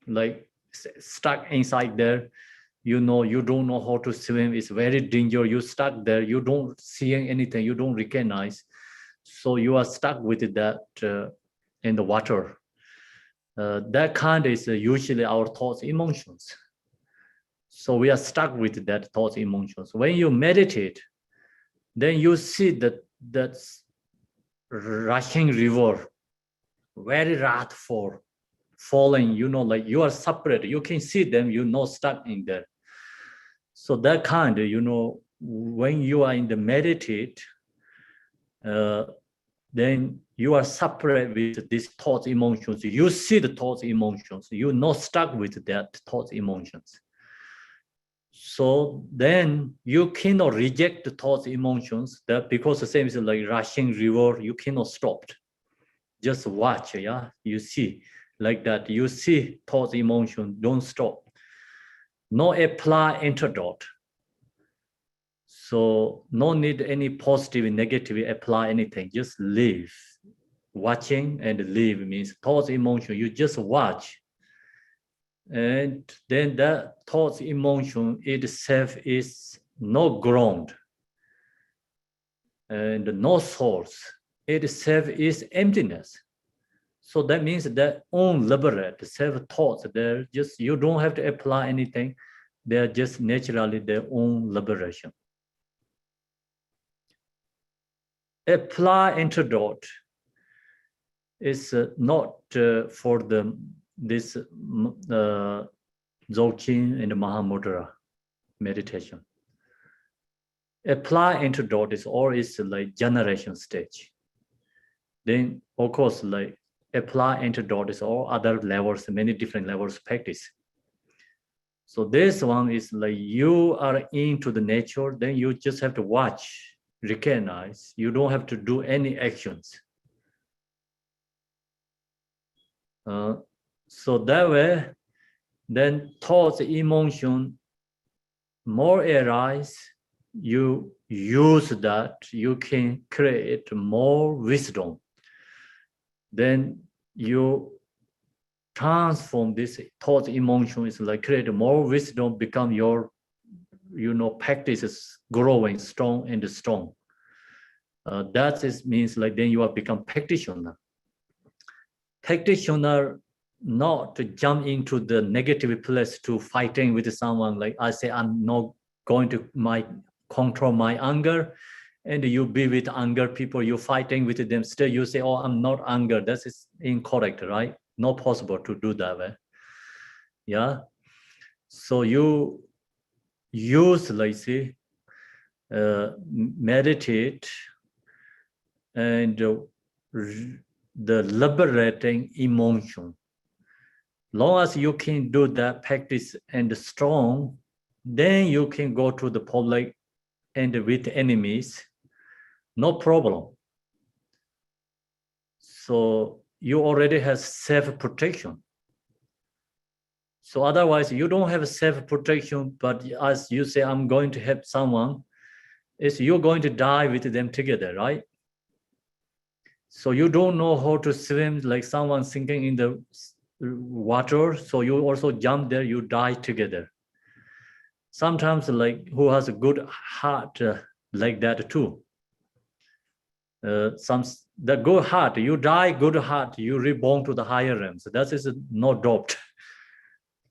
like stuck inside there. You don't know how to swim. It's very dangerous. You're stuck there. You don't see anything. You don't recognize. So you are stuck with that in the water. That kind is usually our thoughts, emotions. So we are stuck with that thoughts, emotions. When you meditate, then you see that rushing river, very wrathful, falling, like you are separate. You can see them, you're not stuck in there. So that kind, when you are in the meditate, then you are separate with these thoughts, emotions. You see the thoughts, emotions. You're not stuck with that thoughts, emotions. So then you cannot reject the thoughts, emotions. That because the same is like rushing river, you cannot stop. Just watch, yeah. You see like that. You see thoughts, emotions. Don't stop. No apply antidote. So no need any positive, negative, apply anything. Just live. Watching and live means thoughts, emotion. You just watch. And then that thoughts, emotion itself is no ground and no source. Itself is emptiness. So that means that own liberate self-thoughts, they're just, you don't have to apply anything. They're just naturally their own liberation. Apply antidote is not for this Dzogchen and Maha Mudra meditation. Apply antidote is always like generation stage. Then of course like apply antidote is all other levels, many different levels of practice. So this one is like you are into the nature, then you just have to watch, recognize. You don't have to do any actions. So that way, then thoughts, emotion more arise. You use that, you can create more wisdom. Then you transform this thought, emotion is like create more wisdom, become your, practice is growing strong and strong. That is means like then you have become practitioner. Practitioner not to jump into the negative place to fighting with someone. Like I say, I'm not going to control my anger, and you be with anger people, you fighting with them. Still you say, oh, I'm not anger. That is incorrect, right? Not possible to do that way. Yeah. So you use, like say, meditate and the liberating emotion. Long as you can do that practice and strong, then you can go to the public and with enemies, no problem. So you already have self-protection. So otherwise you don't have self-protection, but as you say, I'm going to help someone, is you're going to die with them together, right? So you don't know how to swim, like someone sinking in the water, so you also jump there, you die together. Sometimes like who has a good heart like that too. The good heart, you die good heart, you reborn to the higher realms. That is not dropped.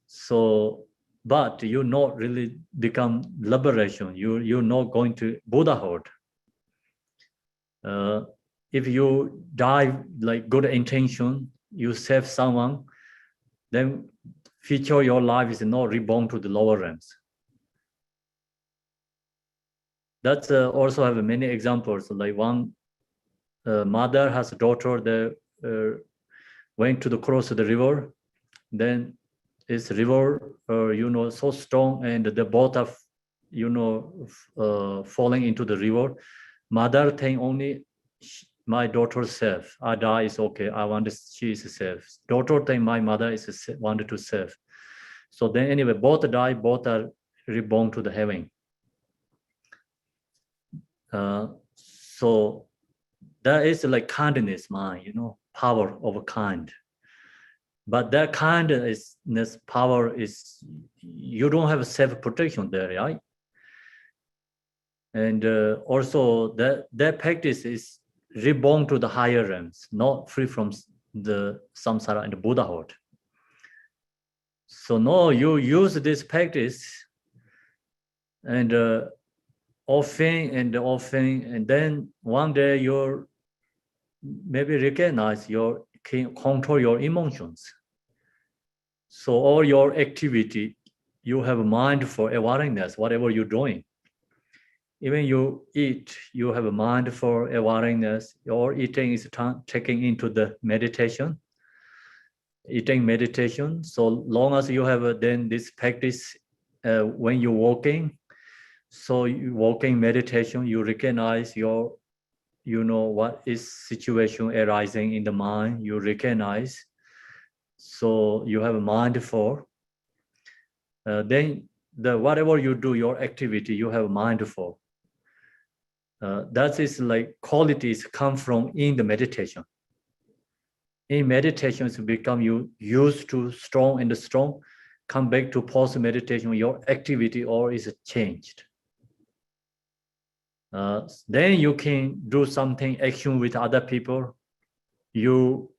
So, but you not really become liberation. You're not going to Buddhahood. If you die like good intention, you save someone, then future your life is not reborn to the lower realms. That's also have many examples. Like one mother has a daughter that went to the cross of the river, then this river, so strong, and the boat are, falling into the river. Mother think only my daughter safe. I die is okay. I want she is safe. Daughter think my mother is wanted to save. So then anyway, both die. Both are reborn to the heaven. So that is like kindness, mind, power of kind. But that kindness power is, you don't have self-protection there, right? And also that practice is reborn to the higher realms, not free from the samsara and the Buddhahood. So no, you use this practice and often, and then one day you're maybe recognize can control your emotions. So all your activity, you have mindful awareness, whatever you're doing. Even you eat, you have a mindful awareness. Your eating is taking into the meditation. Eating meditation. So long as you have then this practice when you're walking. So you walking meditation, you recognize your, what is situation arising in the mind. You recognize. So you have a mindful. Then whatever you do, your activity, you have mindful. That is like qualities come from in the meditation. In meditation, it's become you used to strong and strong. Come back to post meditation, your activity or is changed. Then you can do something action with other people. You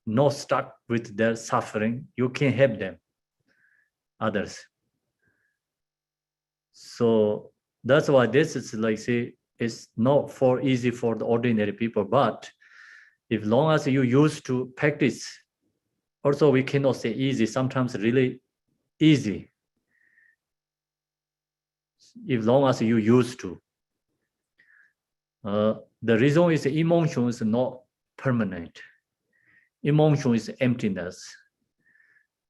not stuck with their suffering. You can help them, others. So that's why this is like, say, it's not for easy for the ordinary people, but if long as you used to practice, also we cannot say easy, sometimes really easy. If long as you used to. The reason is emotion is not permanent. Emotion is emptiness.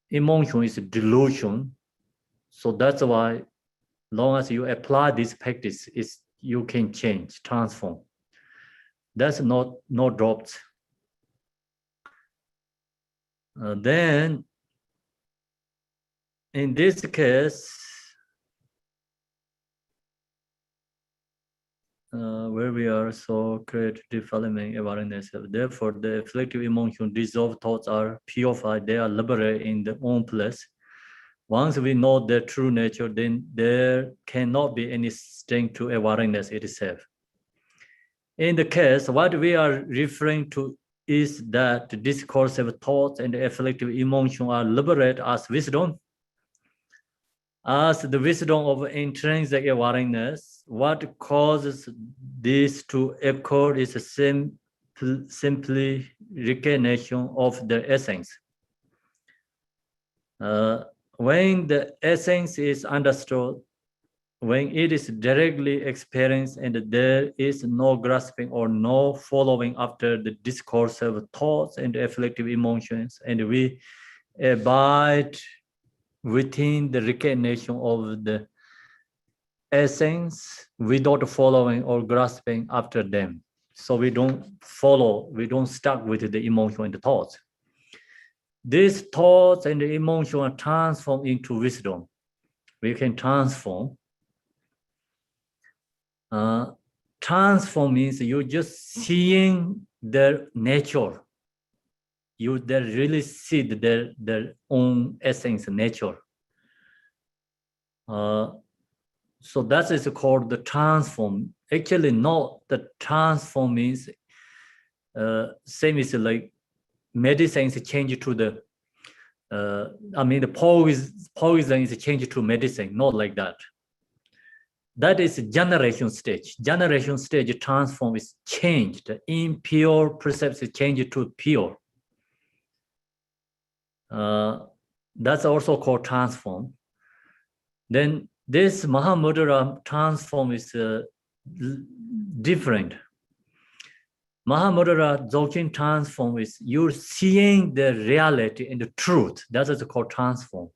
Emotion is delusion. So that's why long as you apply this practice, you can change, transform. That's not dropped. Then, in this case, where we are so create development awareness, therefore the afflictive emotion, dissolved thoughts are purified, they are liberated in their own place. Once we know their true nature, then there cannot be any sting to awareness itself. In the case, what we are referring to is that the discursive thoughts and the afflictive emotion are liberated as wisdom. As the wisdom of intrinsic awareness, what causes this to occur is simply recognition of the essence. When the essence is understood, when it is directly experienced and there is no grasping or no following after the discursive thoughts and afflictive emotions, and we abide within the recognition of the essence without following or grasping after them. So we don't follow, we don't stuck with the emotion and the thoughts. These thoughts and the emotion are transformed into wisdom. We can transform. Transform means you're just seeing their nature. They really see their own essence, nature. So that is called the transform. actually not the transform means same is like medicine is changed to the the poison is changed to medicine, not like that. That is generation stage. Generation stage transform is changed. Impure perception changed to pure. That's also called transform. Then this Maha Mudra transform is different. Maha Mudra Dzogchen transform is you're seeing the reality and the truth. That is called transform.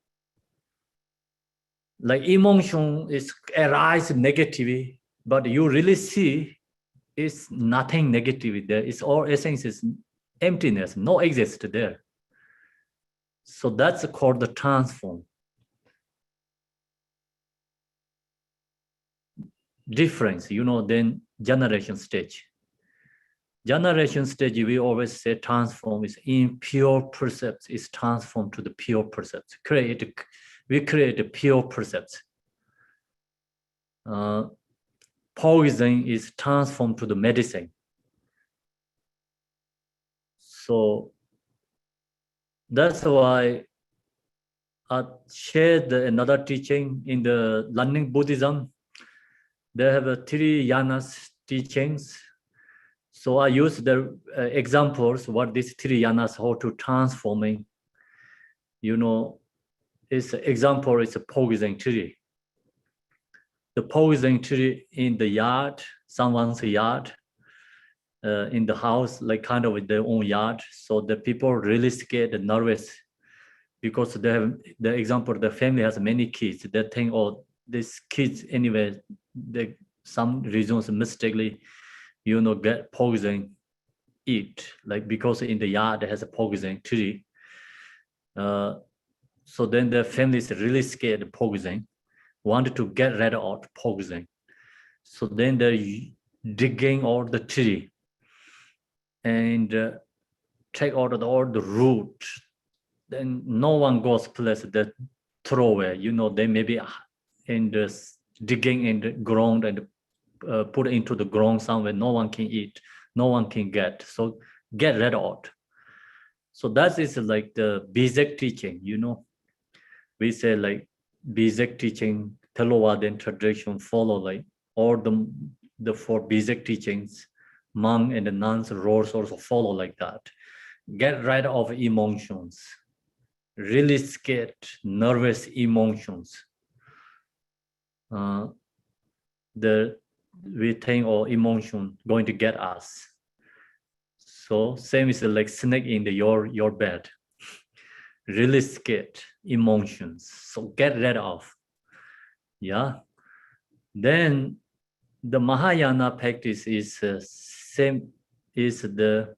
Like emotion is arise negatively, but you really see it's nothing negative there. It's all essence is emptiness, no exist there. So that's called the transform. Difference, then generation stage. Generation stage, we always say transform is impure percept is transformed to the pure percept. We create a pure percept. Poison is transformed to the medicine. So that's why I shared another teaching in the learning Buddhism. They have 3 yanas teachings. So I use the examples what these 3 yanas how to transforming. Its example is a poison tree. The poison tree in the yard, someone's yard, in the house, like kind of their own yard. So the people really scared and nervous because they have the example, the family has many kids. They think, oh, these kids anyway, some reasons mistakenly, get poison, eat, like because in the yard has a poison tree. So then the family is really scared of poison, wanted to get rid of poison. So then they're digging out the tree and take out all the root. Then no one goes place that throw away. They may be in the digging in the ground and put into the ground somewhere. No one can eat. No one can get. So get rid of. So that is like the basic teaching. We say like basic teaching, Theravada tradition follow like all the 4 basic teachings. Monk and the nuns roles also follow like that. Get rid of emotions. Really scared, nervous emotions. We think all emotion going to get us. So same is like snake in your bed. Really scared emotions. So get rid of. Yeah. Then the Mahayana practice is same is the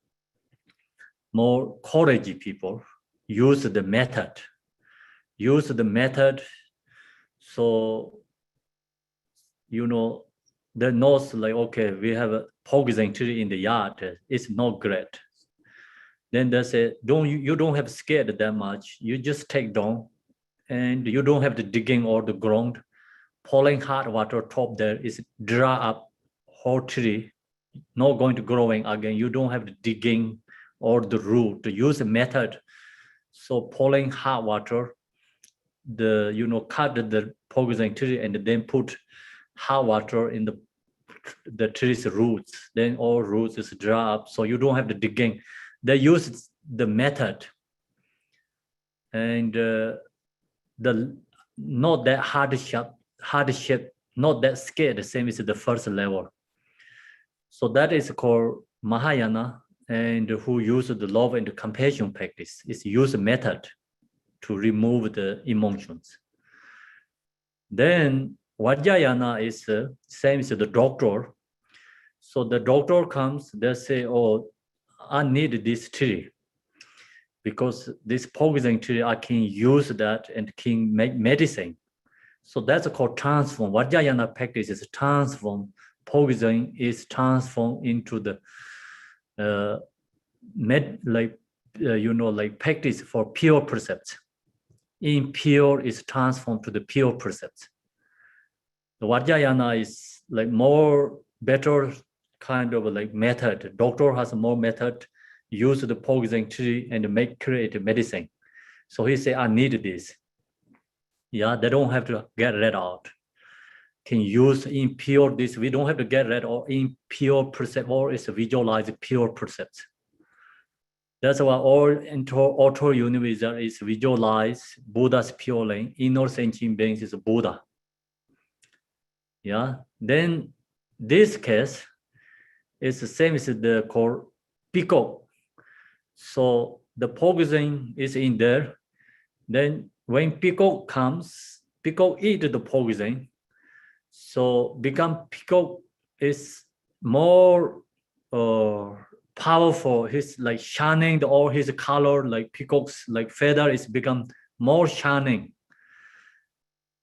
more courage people use the method. So the knows like, okay, we have a poison tree in the yard. It's not great. Then they say, you don't have scared that much. You just take down, and you don't have to digging all the ground. Pouring hot water top there is dry up whole tree, not going to growing again. You don't have to digging or the root. To use a method. So pouring hot water, cut the poison tree and then put hot water in the tree's roots. Then all roots is dry up, so you don't have to digging. They use the method, and the not that hardship, not that scared. The same as the first level. So that is called Mahayana, and who use the love and the compassion practice. It's use a method to remove the emotions. Then Vajrayana is same as the doctor. So the doctor comes, they say, oh, I need this tree because this poison tree, I can use that and can make medicine. So that's called transform. Vajrayana practice is transform. Poison is transformed into the practice for pure percept. Impure is transformed to the pure percept. The Vajrayana is like more better kind of like method. Doctor has more method, use the poison tree and create medicine. So he say, I need this. Yeah, they don't have to get rid out. Can use impure this. We don't have to get rid of impure percept, or it's visualize pure percept. That's why all auto universe is visualize Buddha's pure lane, inner sentient beings is Buddha. Yeah. Then this case is the same as the called peacock. So the poison is in there. Then when peacock comes, peacock eat the poison. So become peacock is more powerful. His like shining, all his color like peacock's like feather is become more shining.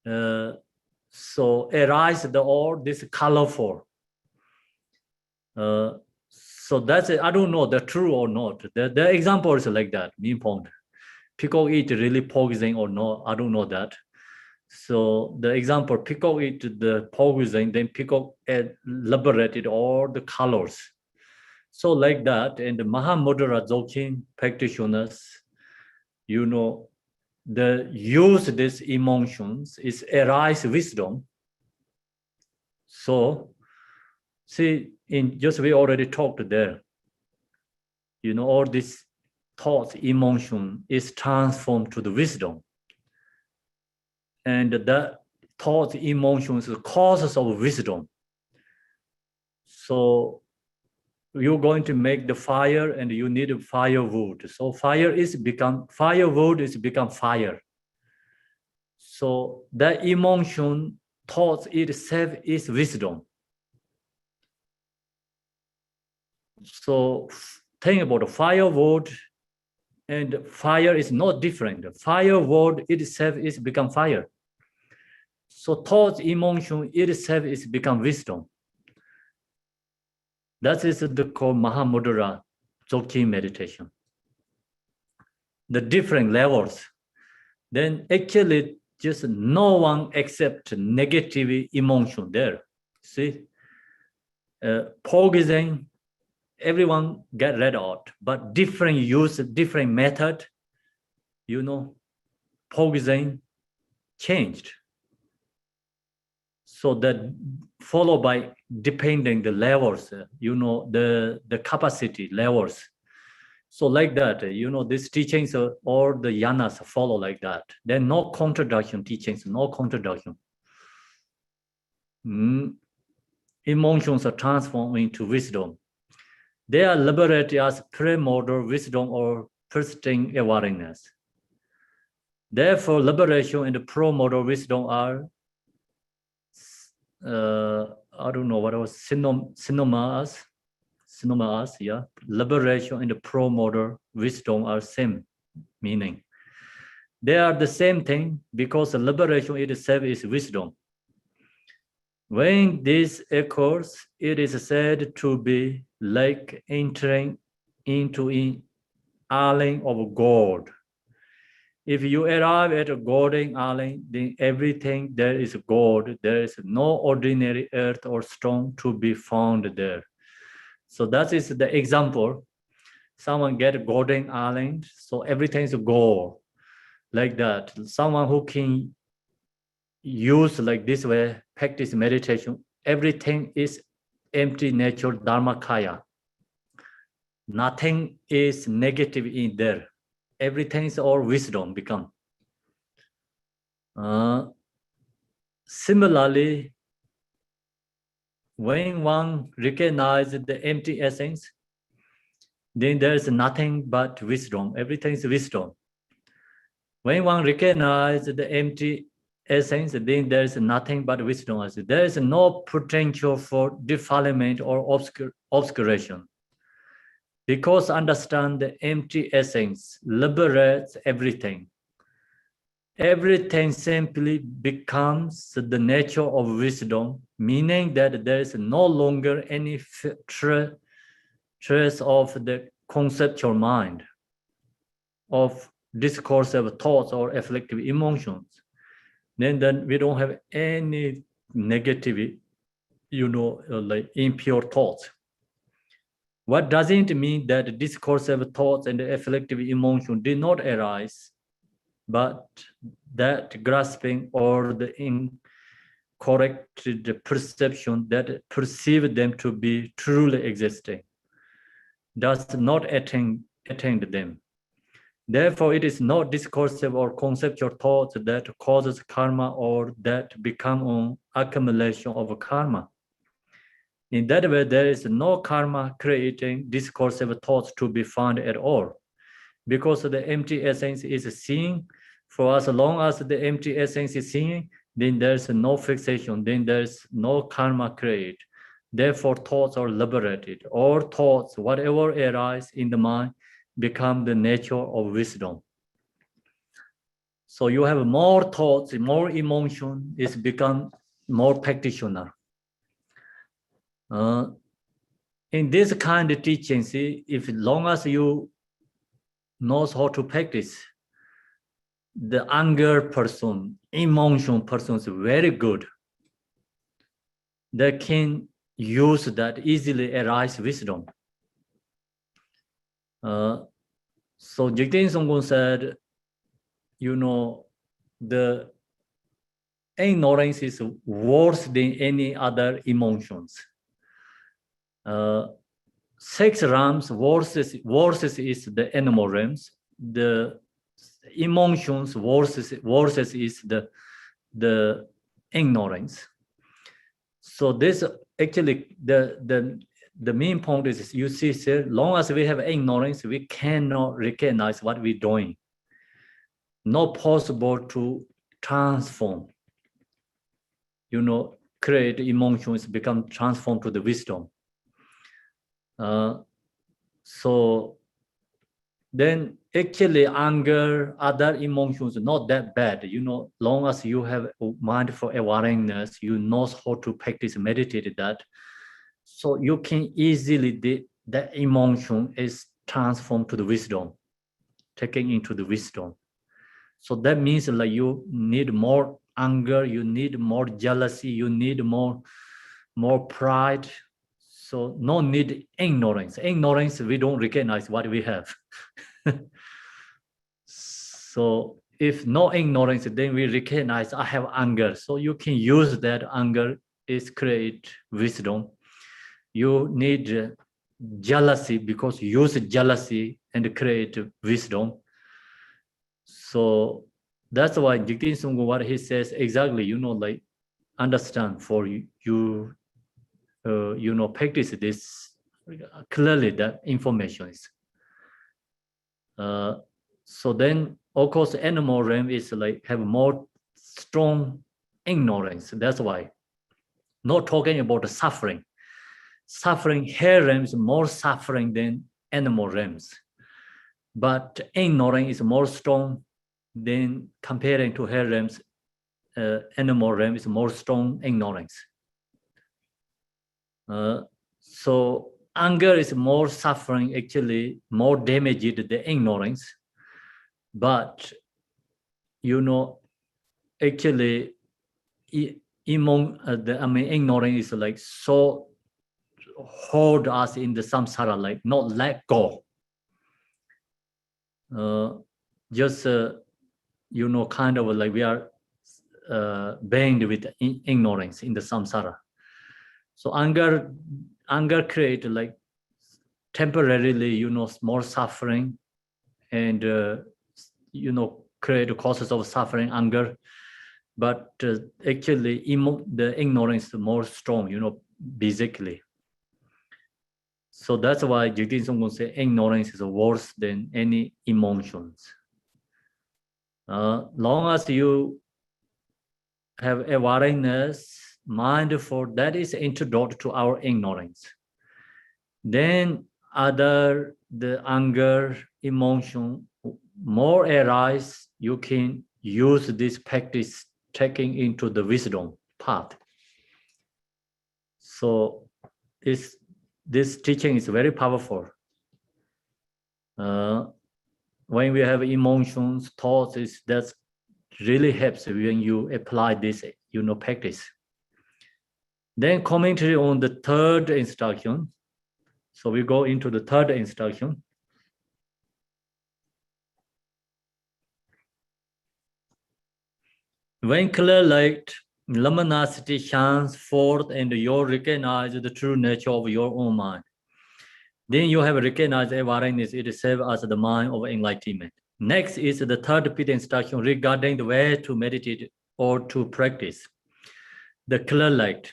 So arise the all this colorful. So that's it. I don't know the true or not. The example is like that. Peacock eat really poison or not? I don't know that. So the example, peacock eat the poison, then peacock liberated all the colors. So like that, and the Maha Mudra Dzogchen practitioners, you know, the use these emotions is arise wisdom. So see, in just we already talked there, you know, all this thoughts, emotion is transformed to the wisdom. And that thoughts, emotions, causes of wisdom. So you're going to make the fire and you need firewood. So firewood is become fire. So that emotion, thoughts itself is wisdom. So think about the firewood and fire is not different. Firewood itself is become fire. So thoughts, emotion itself is become wisdom. That is the called Maha Mudra Dzogchen meditation. The different levels. Then actually just no one except negative emotion there. See, poison, everyone get rid out, but different use, different method, you know, poison changed. So that followed by depending the levels, you know, the capacity levels. So like that, you know, these teachings or the yanas follow like that. Then no contradiction teachings, no contradiction. Emotions are transformed into wisdom. They are liberated as pre-motor wisdom or persisting awareness. Therefore, liberation and pro-motor wisdom are I don't know what was synonymous, yeah. Liberation and the pro-motor wisdom are same meaning. They are the same thing because the liberation itself is wisdom. When this occurs, it is said to be like entering into an island of gold. If you arrive at a golden island, then everything there is gold. There is no ordinary earth or stone to be found there. So that is the example. Someone get a golden island, so everything is gold, like that. Someone who can use like this way, practice meditation, everything is empty nature, dharmakaya. Nothing is negative in there. Everything is all wisdom become. Similarly, when one recognizes the empty essence, then there is nothing but wisdom. Everything is wisdom. When one recognizes the empty essence, then there is nothing but wisdom. There is no potential for defilement or obscuration. Because understand the empty essence liberates everything. Everything simply becomes the nature of wisdom, meaning that there is no longer any trace of the conceptual mind, of discursive thoughts or afflictive emotions. Then we don't have any negativity like impure thoughts. What doesn't mean that discursive thoughts and afflictive emotion did not arise, but that grasping or the incorrect perception that perceive them to be truly existing does not attend them. Therefore, it is not discursive or conceptual thoughts that causes karma or that become an accumulation of karma. In that way, there is no karma creating discursive thoughts to be found at all. Because the empty essence is seeing, for as long as the empty essence is seeing, then there's no fixation, then there's no karma created. Therefore, thoughts are liberated. All thoughts, whatever arise in the mind, become the nature of wisdom. So you have more thoughts, more emotion, it's become more practitioner. In this kind of teaching, see, if long as you knows how to practice, the anger person, emotion person is very good. They can use that easily arise wisdom. So Jigten Songgon said, the ignorance is worse than any other emotions. 6 realms, worse is the animal realms. The emotions, worse is the ignorance. So this actually the main point is, you see, sir, long as we have ignorance, we cannot recognize what we're doing. Not possible to transform. Create emotions, become transformed to the wisdom. So then actually anger, other emotions, not that bad. Long as you have mindful awareness, you know how to practice, meditate that. So you can easily, that emotion is transformed to the wisdom, taken into the wisdom. So that means like you need more anger, you need more jealousy, you need more pride. So no need ignorance. Ignorance, we don't recognize what we have. So if no ignorance, then we recognize I have anger. So you can use that anger is create wisdom. You need jealousy because use jealousy and create wisdom. So that's why Jigten Sunggu, what he says exactly, like understand for you, practice this clearly, that information is. So then, of course, animal realm is like have more strong ignorance. That's why. Not talking about the suffering. Suffering, hair realm is more suffering than animal realms. But ignorance is more strong than comparing to hair realms. Animal realm is more strong ignorance. So anger is more suffering, actually more damaged than ignorance. But actually, ignorance is like so hold us in the samsara, like not let go. Just kind of like we are bound with ignorance in the samsara. So anger create like temporarily, more suffering, and create causes of suffering, anger. But actually, the ignorance is more strong, basically. So that's why Jigten Songgon say ignorance is worse than any emotions. Long as you have awareness, mindful, that is antidote to our ignorance. Then the anger, emotion, more arise, you can use this practice taking into the wisdom path. So this teaching is very powerful. When we have emotions, thoughts, that really helps when you apply this, practice. Then commentary on the third instruction. So we go into the third instruction. When clear light, luminosity shines forth and you recognize the true nature of your own mind, then you have recognized awareness itself as the mind of enlightenment. Next is the third pit instruction regarding the way to meditate or to practice. The clear light.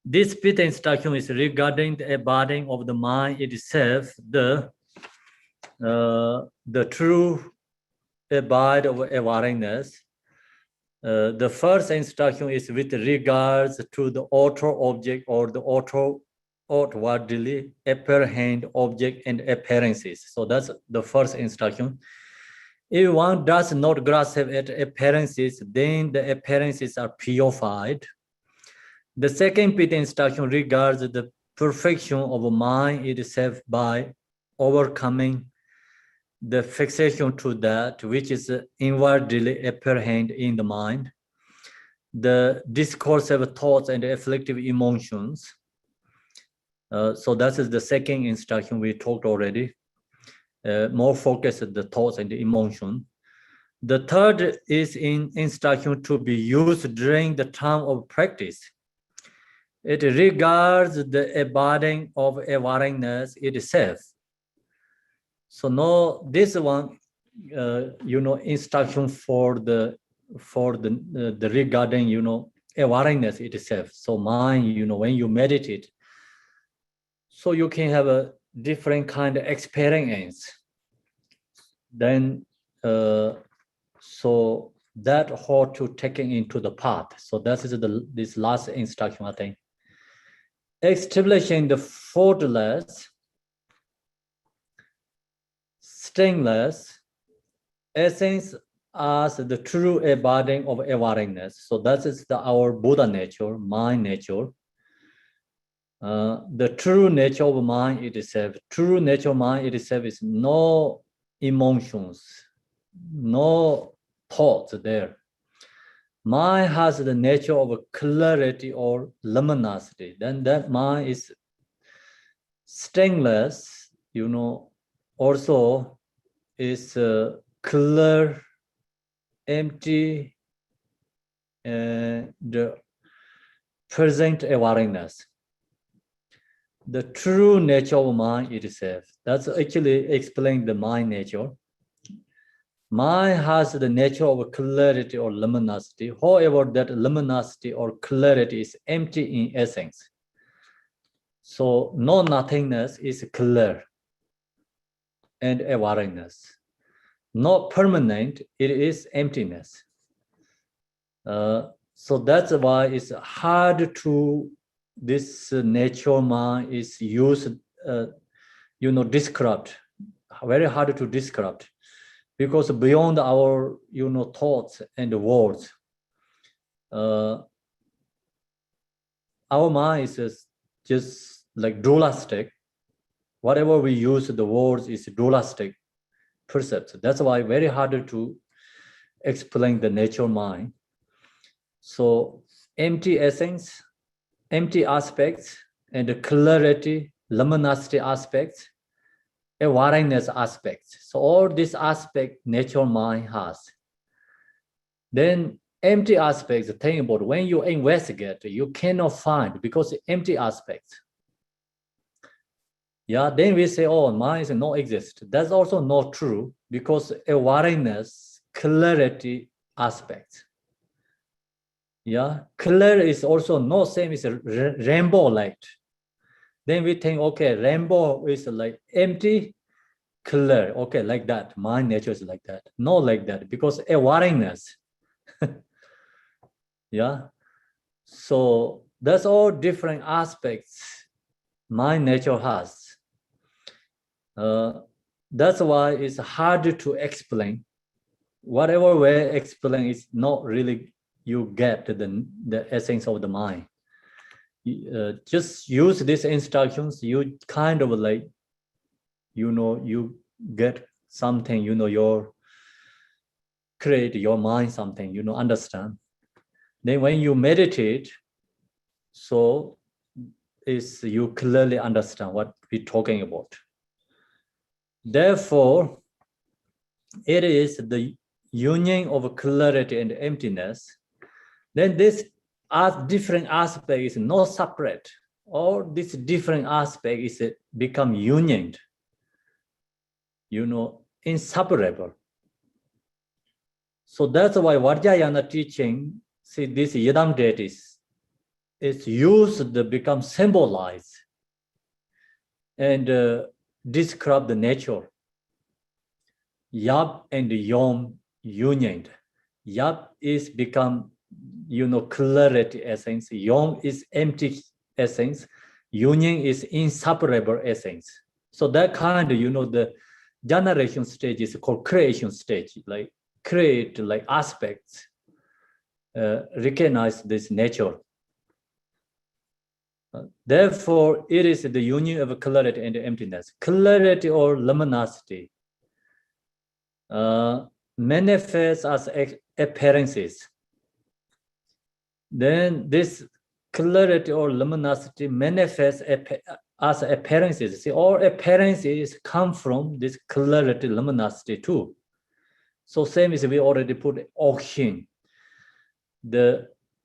This pit instruction is regarding the abiding of the mind itself, the true abide of awareness. The first instruction is with regards to the outer object or the outwardly apparent object and appearances. So that's the first instruction. If one does not grasp at appearances, then the appearances are purified. The second pit instruction regards the perfection of mind itself by overcoming the fixation to that which is inwardly apparent in the mind, the discursive thoughts and afflictive emotions. So that is the second instruction we talked already. More focus on the thoughts and the emotion. The third is in instruction to be used during the time of practice. It regards the abiding of awareness itself. So now this one, instruction for the regarding, awareness itself. So mind, when you meditate, so you can have a different kind of experience. Then, so that how to taking into the path. So that is this last instruction, I think. Establishing the faultless, stingless essence as the true abiding of awareness. So that is our Buddha nature, mind nature. The true nature of mind itself, true nature of mind itself is no emotions, no thoughts there. Mind has the nature of clarity or luminosity. Then that mind is stingless, also is clear, empty, the present awareness. The true nature of mind itself. That's actually explaining the mind nature. Mind has the nature of clarity or luminosity. However, that luminosity or clarity is empty in essence. So no nothingness is clear and awareness. Not permanent, it is emptiness. So that's why it's hard to, this nature mind is used, described, very hard to describe, because beyond our, thoughts and words, our mind is just like dualistic. Whatever we use, the words is dualistic percepts. That's why very hard to explain the nature mind. So empty essence, empty aspects, and the clarity, luminosity aspects, awareness aspects. So all these aspects nature mind has. Then empty aspects, think about when you investigate, you cannot find because empty aspects. Yeah, then we say, oh, mind is not exist. That's also not true because awareness, clarity aspects. Yeah, clear is also not same as a rainbow light. Then we think, okay, rainbow is like empty, clear. Okay, like that. Mind nature is like that. Not like that because awareness. Yeah. So that's all different aspects mind nature has. That's why it's hard to explain. Whatever way explain is not really you get the essence of the mind. Just use these instructions, you kind of like, you get something, your create your mind something, understand. Then when you meditate, So you clearly understand what we're talking about. Therefore, it is the union of clarity and emptiness. Then this different aspect is not separate, or this different aspect is become union, inseparable. So that's why Vajrayana teaching, see this Yidam date is used to become symbolized and describe the nature. Yab and Yom union. Yab is become, clarity essence. Yom is empty essence. Union is inseparable essence. So that kind of, the generation stage is called creation stage, like create like aspects, recognize this nature. Therefore, it is the union of clarity and emptiness. Clarity or luminosity manifests as appearances. Then this clarity or luminosity manifests as appearances. See, all appearances come from this clarity, luminosity too. So same as we already put ocean.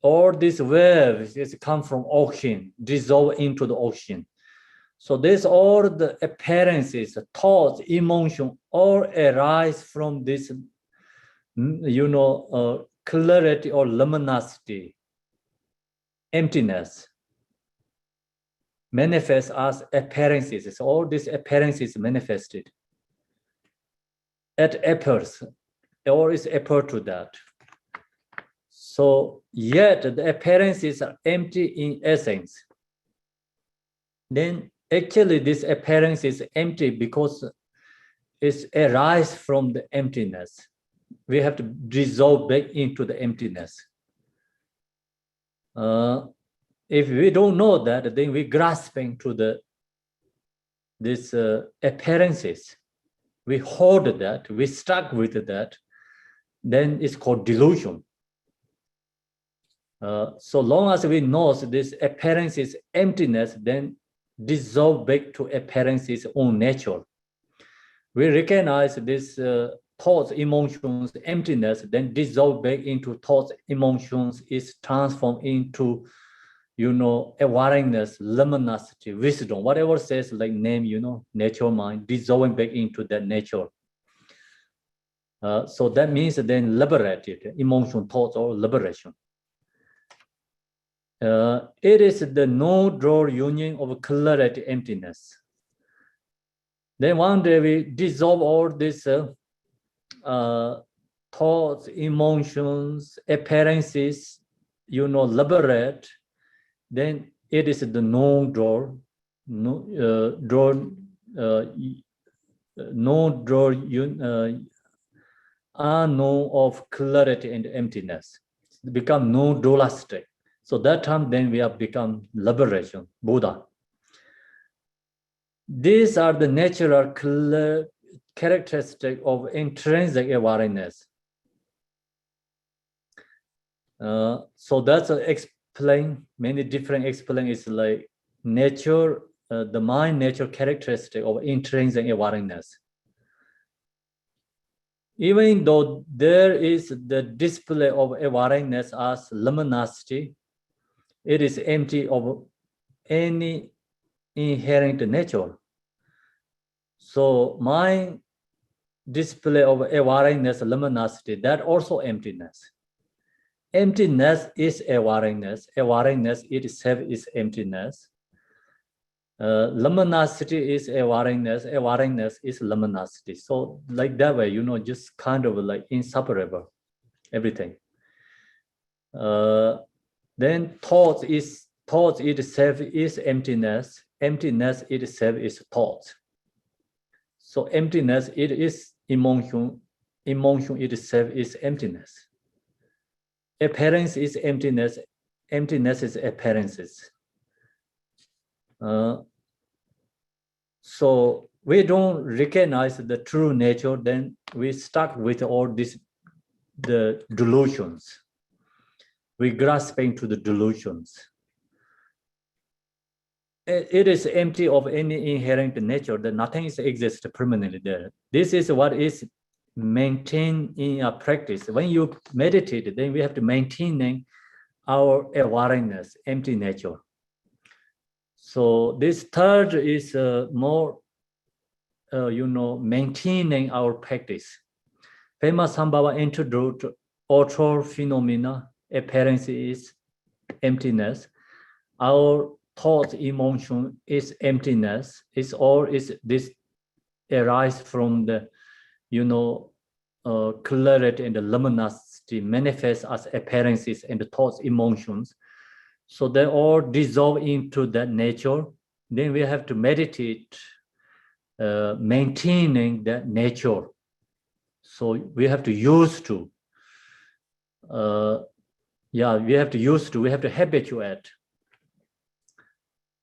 All these waves come from ocean, dissolve into the ocean. So this all the appearances, thoughts, emotion, all arise from this, clarity or luminosity, emptiness, manifest as appearances. So all these appearances manifested at appears, or is appear to that. So yet the appearances are empty in essence. Then actually this appearance is empty because it arises from the emptiness. We have to dissolve back into the emptiness. If we don't know that, then we're grasping to these appearances. We hold that, we stuck with that, then it's called delusion. So long as we know this appearance is emptiness, then dissolve back to appearance's own nature. We recognize this thoughts, emotions, emptiness, then dissolve back into thoughts, emotions, is transformed into, awareness, luminosity, wisdom, whatever says like name, nature, mind, dissolving back into that nature. So that means then liberated, emotion, thoughts, or liberation. It is the no-draw union of clarity, emptiness. Then one day we dissolve all these thoughts, emotions, appearances, liberate. Then it is the no-draw, unknown of clarity and emptiness. Become no dualistic. So that time then we have become liberation, Buddha. These are the natural characteristic of intrinsic awareness. So that's explain, many different explain is like nature, the mind nature characteristic of intrinsic awareness. Even though there is the display of awareness as luminosity, it is empty of any inherent nature. So mind display of awareness, luminosity, that also emptiness. Emptiness is awareness. Awareness itself is emptiness. Luminosity is awareness. Awareness is luminosity. So like that way, just kind of like inseparable, everything. Then thought itself is emptiness. Emptiness itself is thought. So emptiness, it is emotion. Emotion itself is emptiness. Appearance is emptiness. Emptiness is appearances. So we don't recognize the true nature, then we stuck with all the delusions. We grasping to the delusions. it is empty of any inherent nature, that nothing exists permanently there. This is what is maintained in a practice. When you meditate, then we have to maintain our awareness, empty nature. So this third is more, maintaining our practice. Famous Sambhava introduced author phenomena, appearance is emptiness. Our thought, emotion is emptiness. It's all is this arise from the, clarity and the luminosity manifest as appearances and the thoughts, emotions. So they all dissolve into that nature. Then we have to meditate, maintaining that nature. So we have to use to, we have to habituate.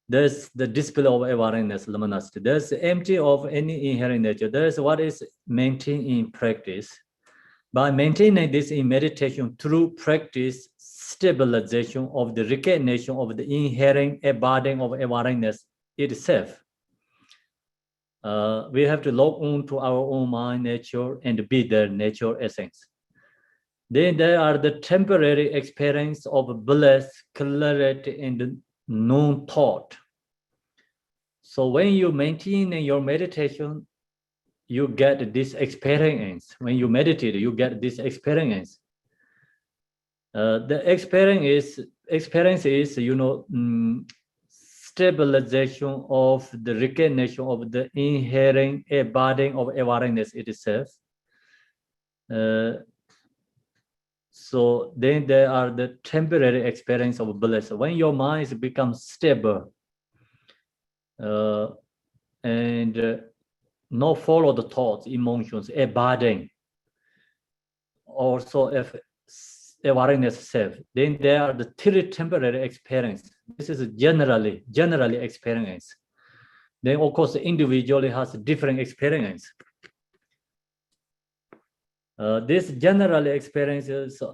There's the display of awareness, luminosity. There's empty of any inherent nature. There's what is maintained in practice. By maintaining this in meditation through practice, stabilization of the recognition of the inherent embodying of awareness itself. We have to log on to our own mind nature and be their nature essence. Then there are the temporary experience of bliss, clarity, and non-thought. So when you maintain your meditation, you get this experience. When you meditate, you get this experience. The experience is, stabilization of the recognition of the inherent embodying of awareness itself. So then there are the temporary experience of bliss. When your mind becomes stable and not follow the thoughts, emotions, embodying, also if awareness self, then there are the three temporary experience. This is generally experience. Then of course the individually has different experience. This general experience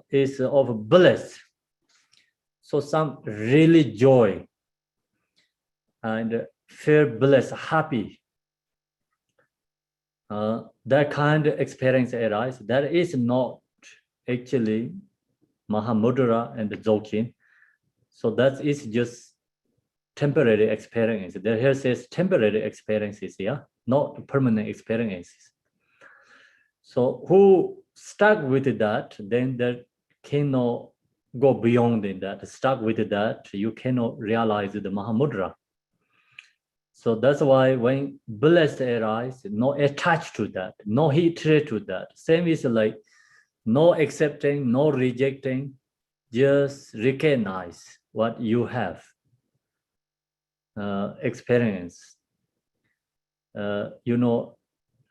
is of bliss. So some really joy and feel bliss, happy. That kind of experience arises. That is not actually Maha Mudra and the Dzogchen. So that is just temporary experience. There here says temporary experiences, not permanent experiences. So who stuck with that, then that cannot go beyond that. Stuck with that, you cannot realize the Maha Mudra. So that's why when bliss arises, no attached to that, no hatred to that. Same is like no accepting, no rejecting, just recognize what you have experienced.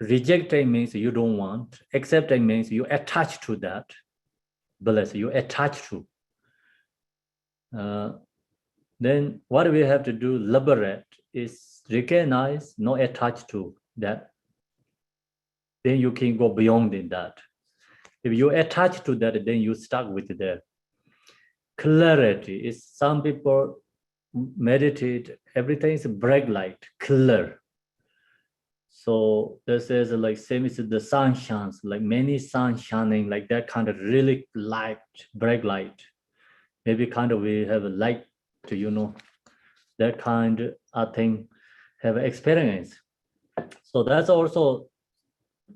Rejecting means you don't want. Accepting means you attach to that. Bliss, you attach to. Then what we have to do, liberate, is recognize, not attach to that. Then you can go beyond in that. If you attach to that, then you stuck with that. Clarity is, some people meditate, everything is bright light, clear. So this is like same as the sun shines, like many sun shining, like that kind of really light, bright light. Maybe kind of we have a light to, that kind of thing have experience. So that's also,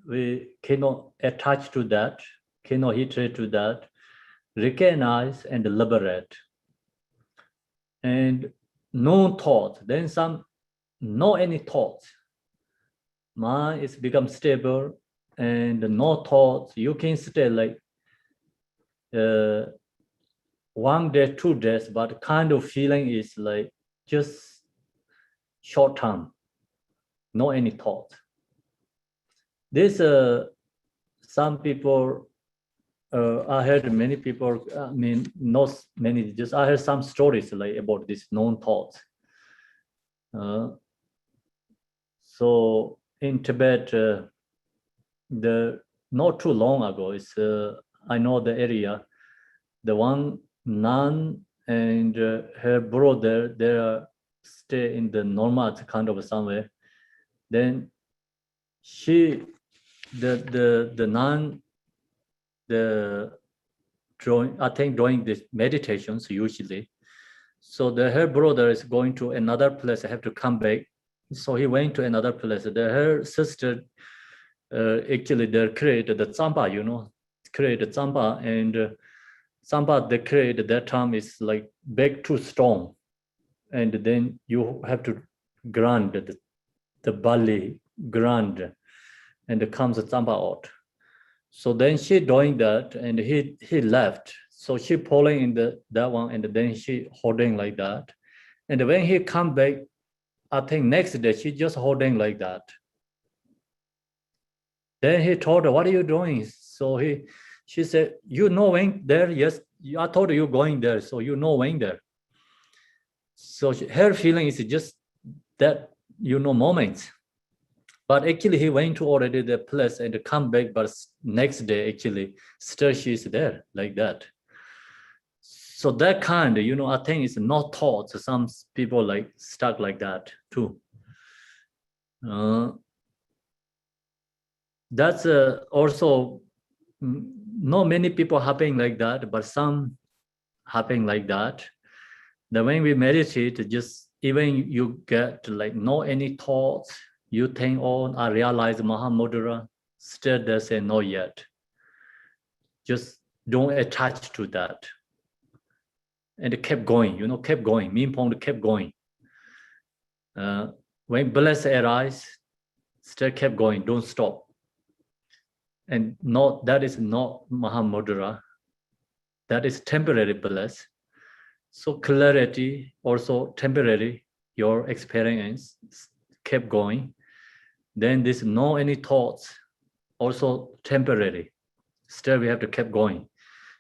we cannot attach to that, cannot hatred to that, recognize and liberate. And no thought, then some, no any thoughts. Mind is become stable and no thoughts. You can stay like 1 day, 2 days, but kind of feeling is like just short term, no any thought. This some people, I heard many people, not many, just I heard some stories like about this non-thought. So in Tibet, not too long ago, I know the area, the one nun and her brother, they are stay in the normal kind of somewhere. Then she, the nun, drawing, I think doing this meditations usually. So her brother is going to another place, have to come back. So he went to another place. Her sister actually they created the tsamba, created tsamba, and tsamba they created that time is like baked to stone, and then you have to grind the barley grind, and it comes the tsamba out. So then she doing that, and he left. So she pulling in that one, and then she holding like that. And when he come back, I think next day she just holding like that. Then he told her, "What are you doing?" So she said, "You know when there? Yes, I told you going there, so you know when there." So her feeling is just that moments. But actually he went to already the place and come back, but next day actually still she's there like that. So that kind, I think it's not taught. So some people like stuck like that too. That's also not many people happening like that, but some happening like that. Then when we meditate, just even you get like no any thoughts, you think, "Oh, I realize Maha Mudra," still they say not yet. Just don't attach to that. And it kept going, kept going. Minpong kept going. When bliss arise, still kept going, don't stop. And that is not Maha Mudra. That is temporary bliss. So clarity also temporary, your experience kept going. Then this no any thoughts, also temporary. Still we have to keep going.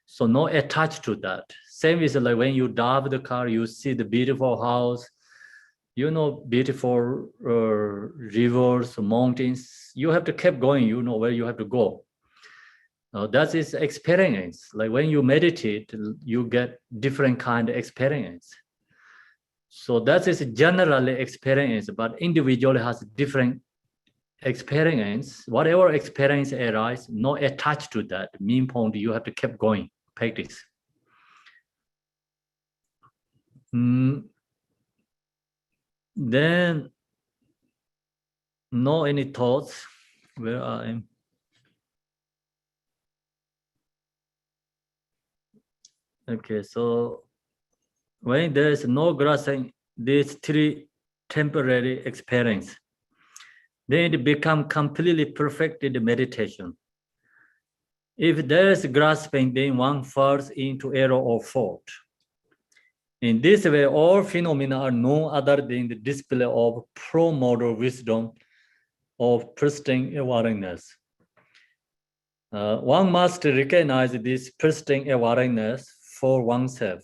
So no attached to that. Same is like when you drive the car, you see the beautiful house, beautiful rivers, mountains. You have to keep going, you know where you have to go. That is experience. Like when you meditate, you get different kind of experience. So that is generally experience, but individually has different experience. Whatever experience arises, no attached to that. Mean point, you have to keep going, practice. Then no any thoughts. Where I am. Okay, so when there is no grasping these three temporary experience, then it become completely perfected meditation. If there is grasping, then one falls into error or fault. In this way, all phenomena are no other than the display of pro-moral wisdom of pristine awareness. One must recognize this pristine awareness for oneself.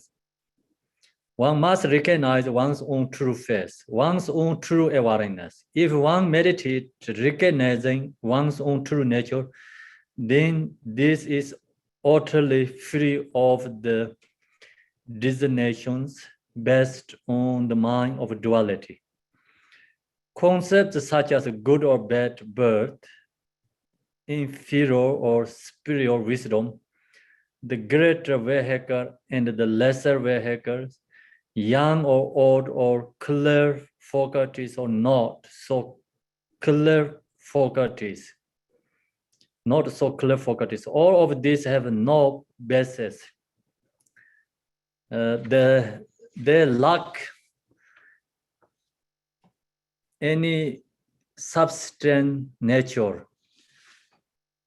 One must recognize one's own true face, one's own true awareness. If one meditates recognizing one's own true nature, then this is utterly free of the designations based on the mind of duality. Concepts such as good or bad birth, inferior or superior wisdom, the greater vehicle and the lesser vehicles, young or old or clear faculties or not so clear faculties, not so clear faculties. All of these have no basis. They lack any substance nature.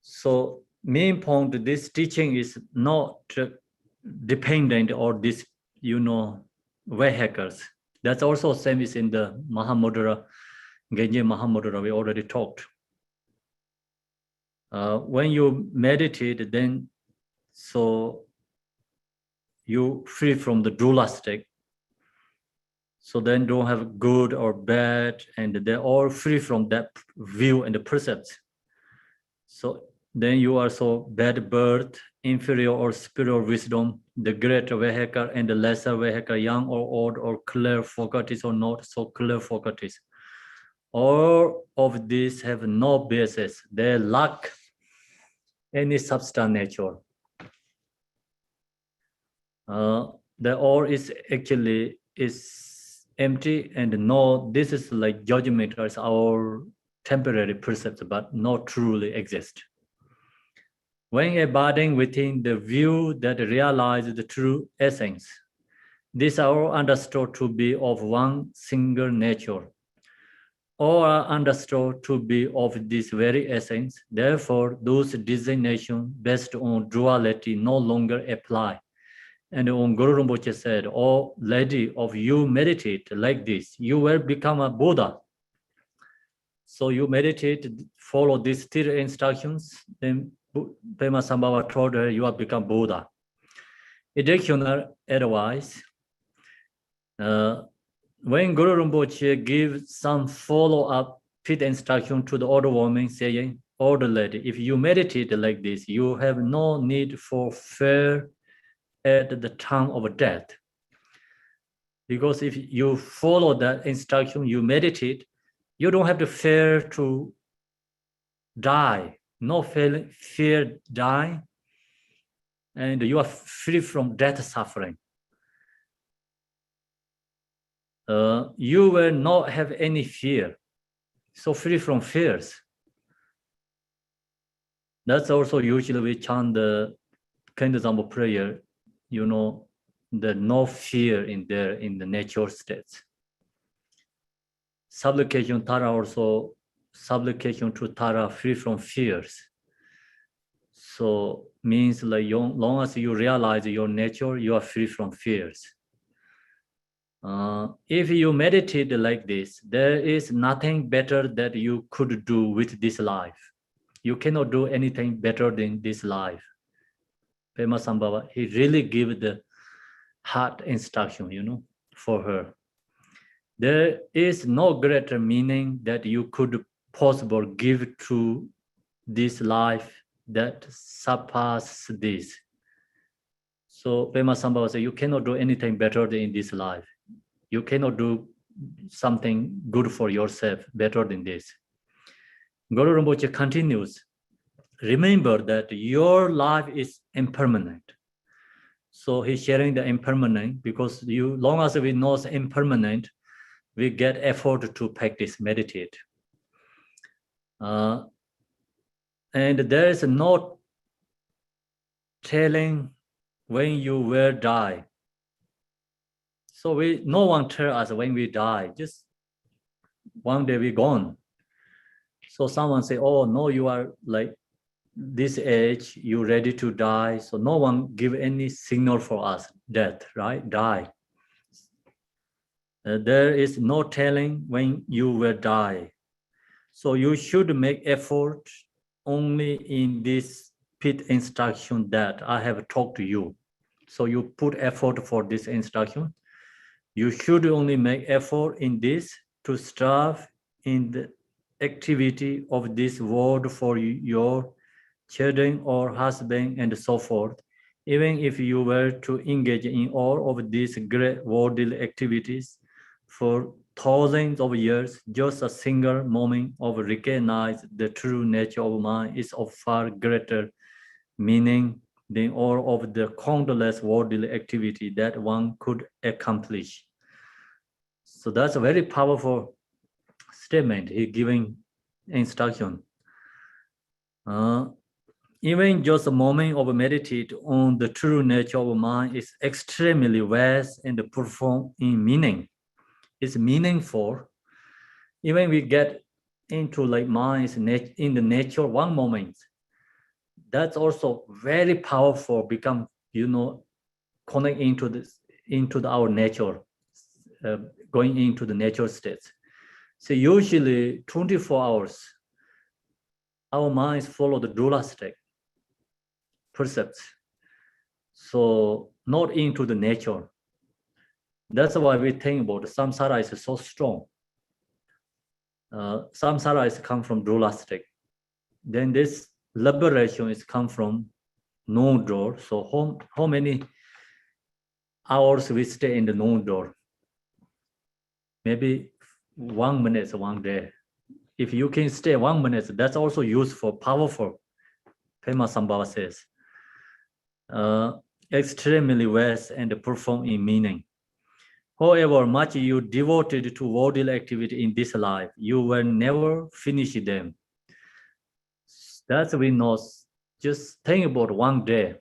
So main point, this teaching is not dependent on this, vehicles. That's also same is in the Maha Mudra, Genje Maha Mudra, we already talked. When you meditate, then so you free from the dualistic. So then don't have good or bad, and they're all free from that view and the percepts. So then you are so bad birth, inferior or superior wisdom, the greater vehicle and the lesser vehicle, young or old or clear faculties or not so clear faculties. All of these have no basis. They lack any substance nature. The all is actually is empty and no, this is like judgment as our temporary perception, but not truly exist. When abiding within the view that realizes the true essence, these are all understood to be of one single nature, all are understood to be of this very essence. Therefore, those designations based on duality no longer apply. And when Guru Rinpoche said, "Oh, lady, of you meditate like this, you will become a Buddha." So you meditate, follow these 3 instructions, then Pema Sambhava told her, you have become Buddha. Additional advice, when Guru Rinpoche gives some follow-up pit instruction to the older woman saying, older lady, if you meditate like this, you have no need for fear at the time of death. Because if you follow that instruction, you meditate, you don't have to fear to die, no fear die, and you are free from death suffering. You will not have any fear, so free from fears. That's also usually we chant the Khenpo prayer, you know, the no fear in there in the nature states. Supplication Tara also, supplication to Tara free from fears. So means like long as you realize your nature, you are free from fears. If you meditate like this, there is nothing better that you could do with this life. You cannot do anything better than this life. Pema Sambhava, he really gave the heart instruction, you know, for her. There is no greater meaning that you could possible give to this life that surpasses this. So Pema Sambhava said, you cannot do anything better than in this life. You cannot do something good for yourself better than this. Guru Rinpoche continues, remember that your life is impermanent. So he's sharing the impermanent because long as we know it's impermanent, we get effort to practice, meditate. And there is no telling when you will die. So no one tells us when we die, just one day we're gone. So someone say, oh, no, you are like this age, you're ready to die. So no one give any signal for us, death, right? Die. There is no telling when you will die. So you should make effort only in this pit instruction that I have talked to you. So you put effort for this instruction. You should only make effort in this to strive in the activity of this world for your children or husband and so forth. Even if you were to engage in all of these great worldly activities for thousands of years, just a single moment of recognize the true nature of mind is of far greater meaning than all of the countless worldly activity that one could accomplish. So that's a very powerful statement. He's giving instruction. Even just a moment of meditate on the true nature of mind is extremely vast and profound in meaning. It's meaningful. Even we get into like mind in the nature one moment, that's also very powerful, become, you know, connect into this, into our nature, going into the nature states. So usually 24 hours, our minds follow the dualistic percepts. So not into the nature. That's why we think about samsara is so strong. Samsara is come from dualistic. Then this liberation is come from known door. So how many hours we stay in the known door? Maybe 1 minute, 1 day. If you can stay 1 minute, that's also useful, powerful. Pema Sambhava says. Extremely vast and profound in meaning. However much you devoted to worldly activity in this life, you will never finish them. That's we know. Just think about 1 day.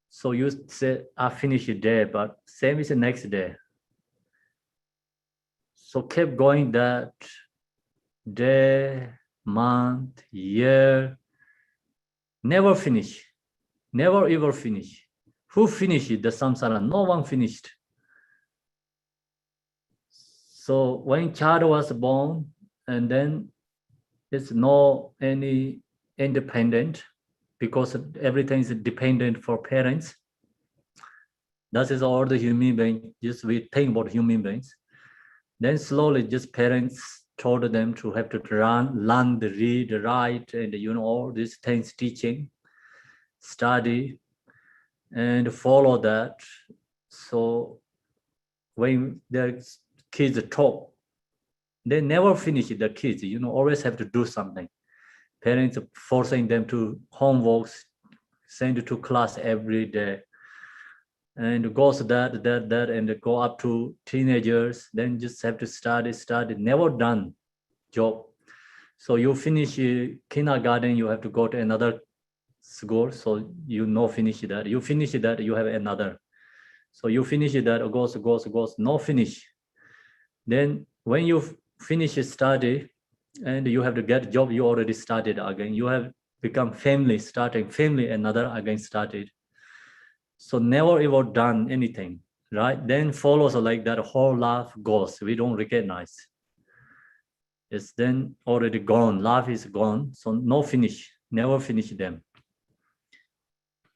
So you say, I finish a day, but same is the next day. So keep going that day, month, year, never finish, never ever finish. Who finished the samsara? No one finished. So when child was born, and then it's no any independent, because everything is dependent for parents. That is all the human being. Just we think about human beings. Then slowly, just parents told them to have to learn the read, write, and all these things, teaching, study, and follow that. So when the kids talk, they never finish the kids. Always have to do something. Parents forcing them to homeworks, send to class every day, and goes that, and go up to teenagers. Then just have to study, never done job. So you finish kindergarten, you have to go to another school. So finish that. You finish that, you have another. So you finish that, goes, no finish. Then when you finish study and you have to get job, you already started again. You have become family, starting family, another again started. So never ever done anything, right? Then follows like that whole life goes. We don't recognize. It's then already gone. Life is gone. So no finish, never finish them.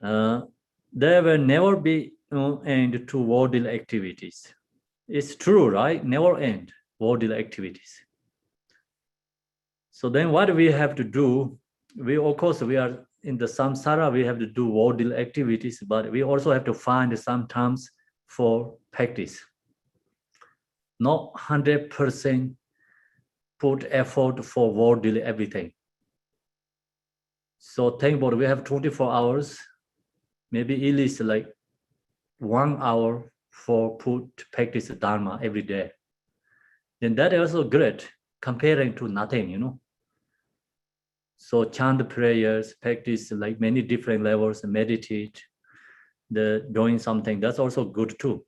There will never be no end to worldly activities. It's true, right? Never end worldly activities. So then what we have to do, of course, we are in the samsara, we have to do worldly activities, but we also have to find some times for practice. Not 100% put effort for worldly everything. So think about it, we have 24 hours, maybe at least like 1 hour for put practice Dharma every day. Then that is also great comparing to nothing, So chant prayers, practice like many different levels, meditate, doing something, that's also good too.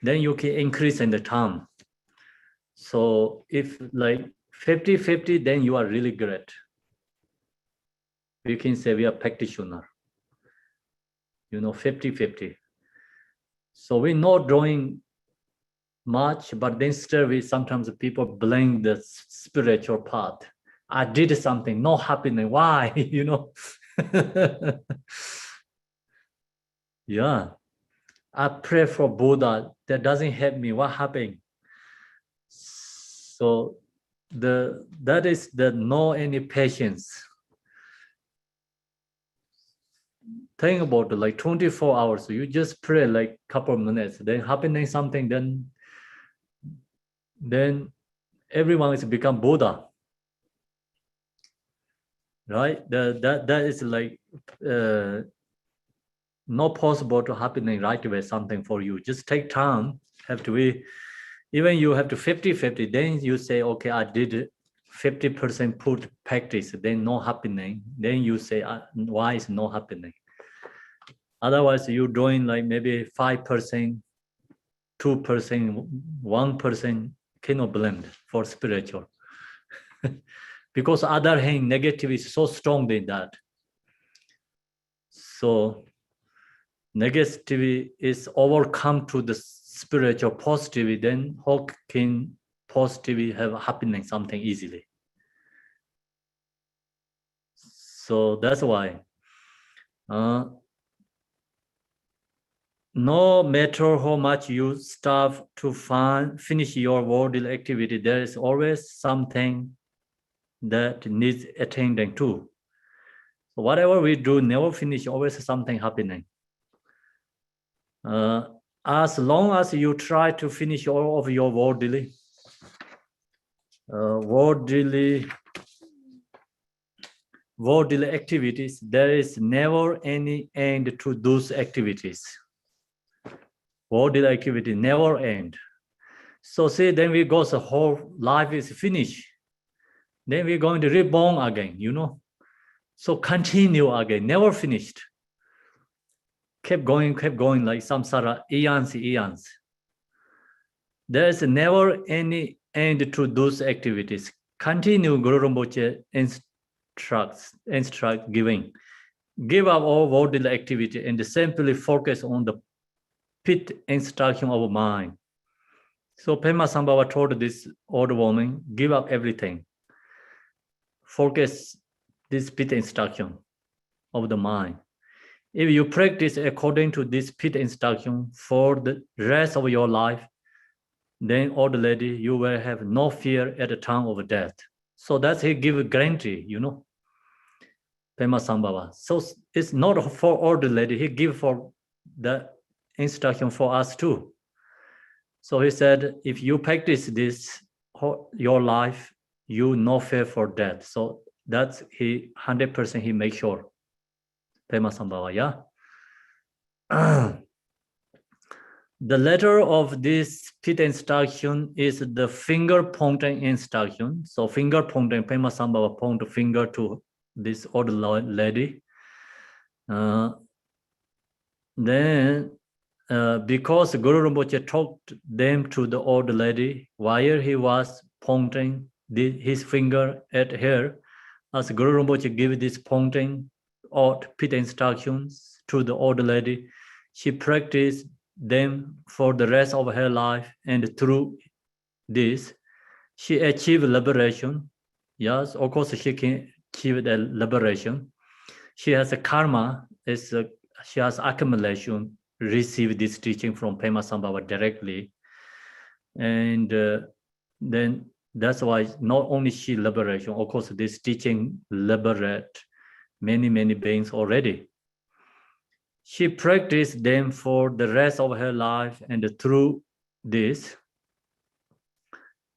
Then you can increase in the time. So if like 50-50, then you are really great. We can say we are practitioner, 50-50. So we're not doing much, but then still sometimes people blame the spiritual part. I did something, no happiness. Why? Yeah. I pray for Buddha. That doesn't help me. What happened? So that is the no any patience. Think about it, like 24 hours. So you just pray like couple of minutes, then happening something, then everyone is become Buddha. Right? That is like not possible to happening right away something for you. Just take time. Have to be, even you have to 50-50. Then you say, okay, I did 50% put practice. Then no happening. Then you say, why is no happening? Otherwise, you doing like maybe 5%, 2%, 1% cannot blend for spiritual. Because other hand, negative is so strong in that. So negativity is overcome to the spiritual positivity, then how can positivity have happening something easily? So that's why no matter how much you strive to finish your worldly activity, there is always something that needs attending to. So whatever we do, never finish, always something happening. As long as you try to finish all of your worldly activities, there is never any end to those activities. Worldly activity never end. So see, then we go, the whole life is finished. Then we're going to reborn again, you know. So continue again, never finished. Kept going like samsara, eons. There is never any end to those activities. Continue, Guru Rinpoche instruct giving. Give up all worldly activity and simply focus on the pit instruction of mind. So Pema Sambhava told this old woman, give up everything. Focus this pit instruction of the mind. If you practice according to this pit instruction for the rest of your life, then old lady, you will have no fear at the time of death. So that's he give a guarantee, you know, Pema Sambhava. So it's not for old lady, he give for the instruction for us too. So he said, if you practice this your life, you no fear for death. So that's he 100% he make sure. Pema Sambhava, yeah. The letter of this pit instruction is the finger pointing instruction. So finger pointing, Pema Sambhava point finger to this old lady. Then because Guru Rinpoche talked them to the old lady while he was pointing his finger at her, as Guru Rinpoche gave this pointing or pit instructions to the old lady, she practiced them for the rest of her life, and through this, she achieved liberation. Yes, of course, she can achieve the liberation. She has a karma, she has accumulation, received this teaching from Pema Sambhava directly. And then that's why not only she liberation, of course, this teaching liberate many beings already. She practiced them for the rest of her life, and through this,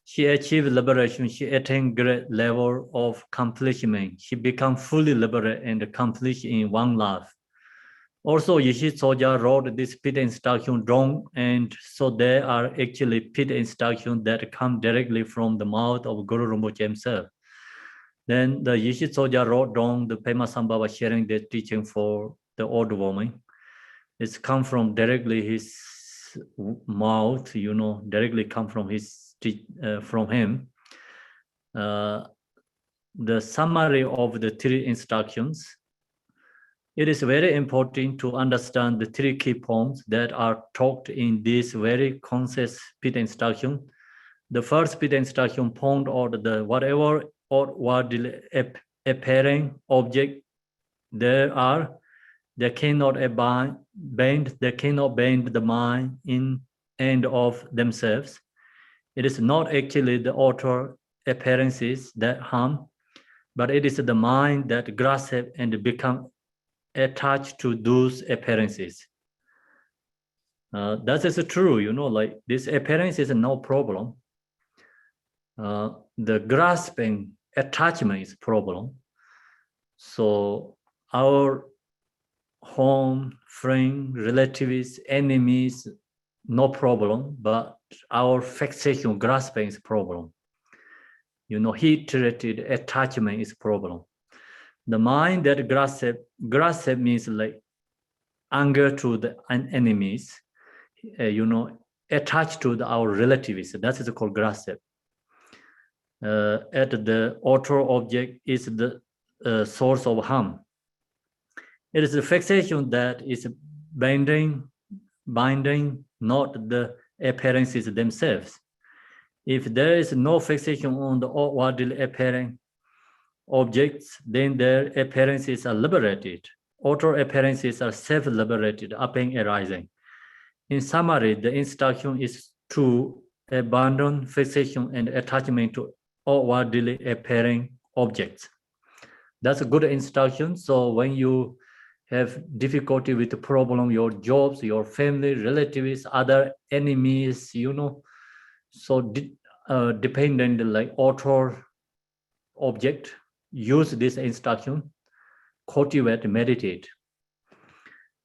she achieved liberation. She attained great level of accomplishment. She became fully liberated and accomplished in one life. Also, Yishi Soja wrote this pit instruction wrong, and so there are actually pit instructions that come directly from the mouth of Guru Rinpoche himself. Then the Yishi Soja wrote wrong, the Pema Sambhava sharing the teaching for the old woman. It's come from directly his mouth, you know, directly come from from him. The summary of the three instructions. It is very important to understand the three key points that are taught in this very conscious pit instruction. The first pit instruction point, or the whatever or what appearing object there are, they cannot bend the mind in and of themselves. It is not actually the outer appearances that harm, but it is the mind that grasps and become attached to those appearances. That is true, you know, like this appearance is no problem. The grasping attachment is problem. So our home, friend, relatives, enemies, no problem, but our fixation, grasping is problem. You know, heat-related attachment is problem. The mind that grasp means like anger to the enemies, you know, attached to our relatives. That is called grasp. At the outer object is the source of harm. It is the fixation that is binding, not the appearances themselves. If there is no fixation on the outwardly appearing objects, then their appearances are liberated. Outer appearances are self-liberated upon arising. In summary, the instruction is to abandon fixation and attachment to outwardly appearing objects. That's a good instruction. So when you have difficulty with the problem, your jobs, your family, relatives, other enemies, you know, so dependent like author, object, use this instruction, cultivate, meditate.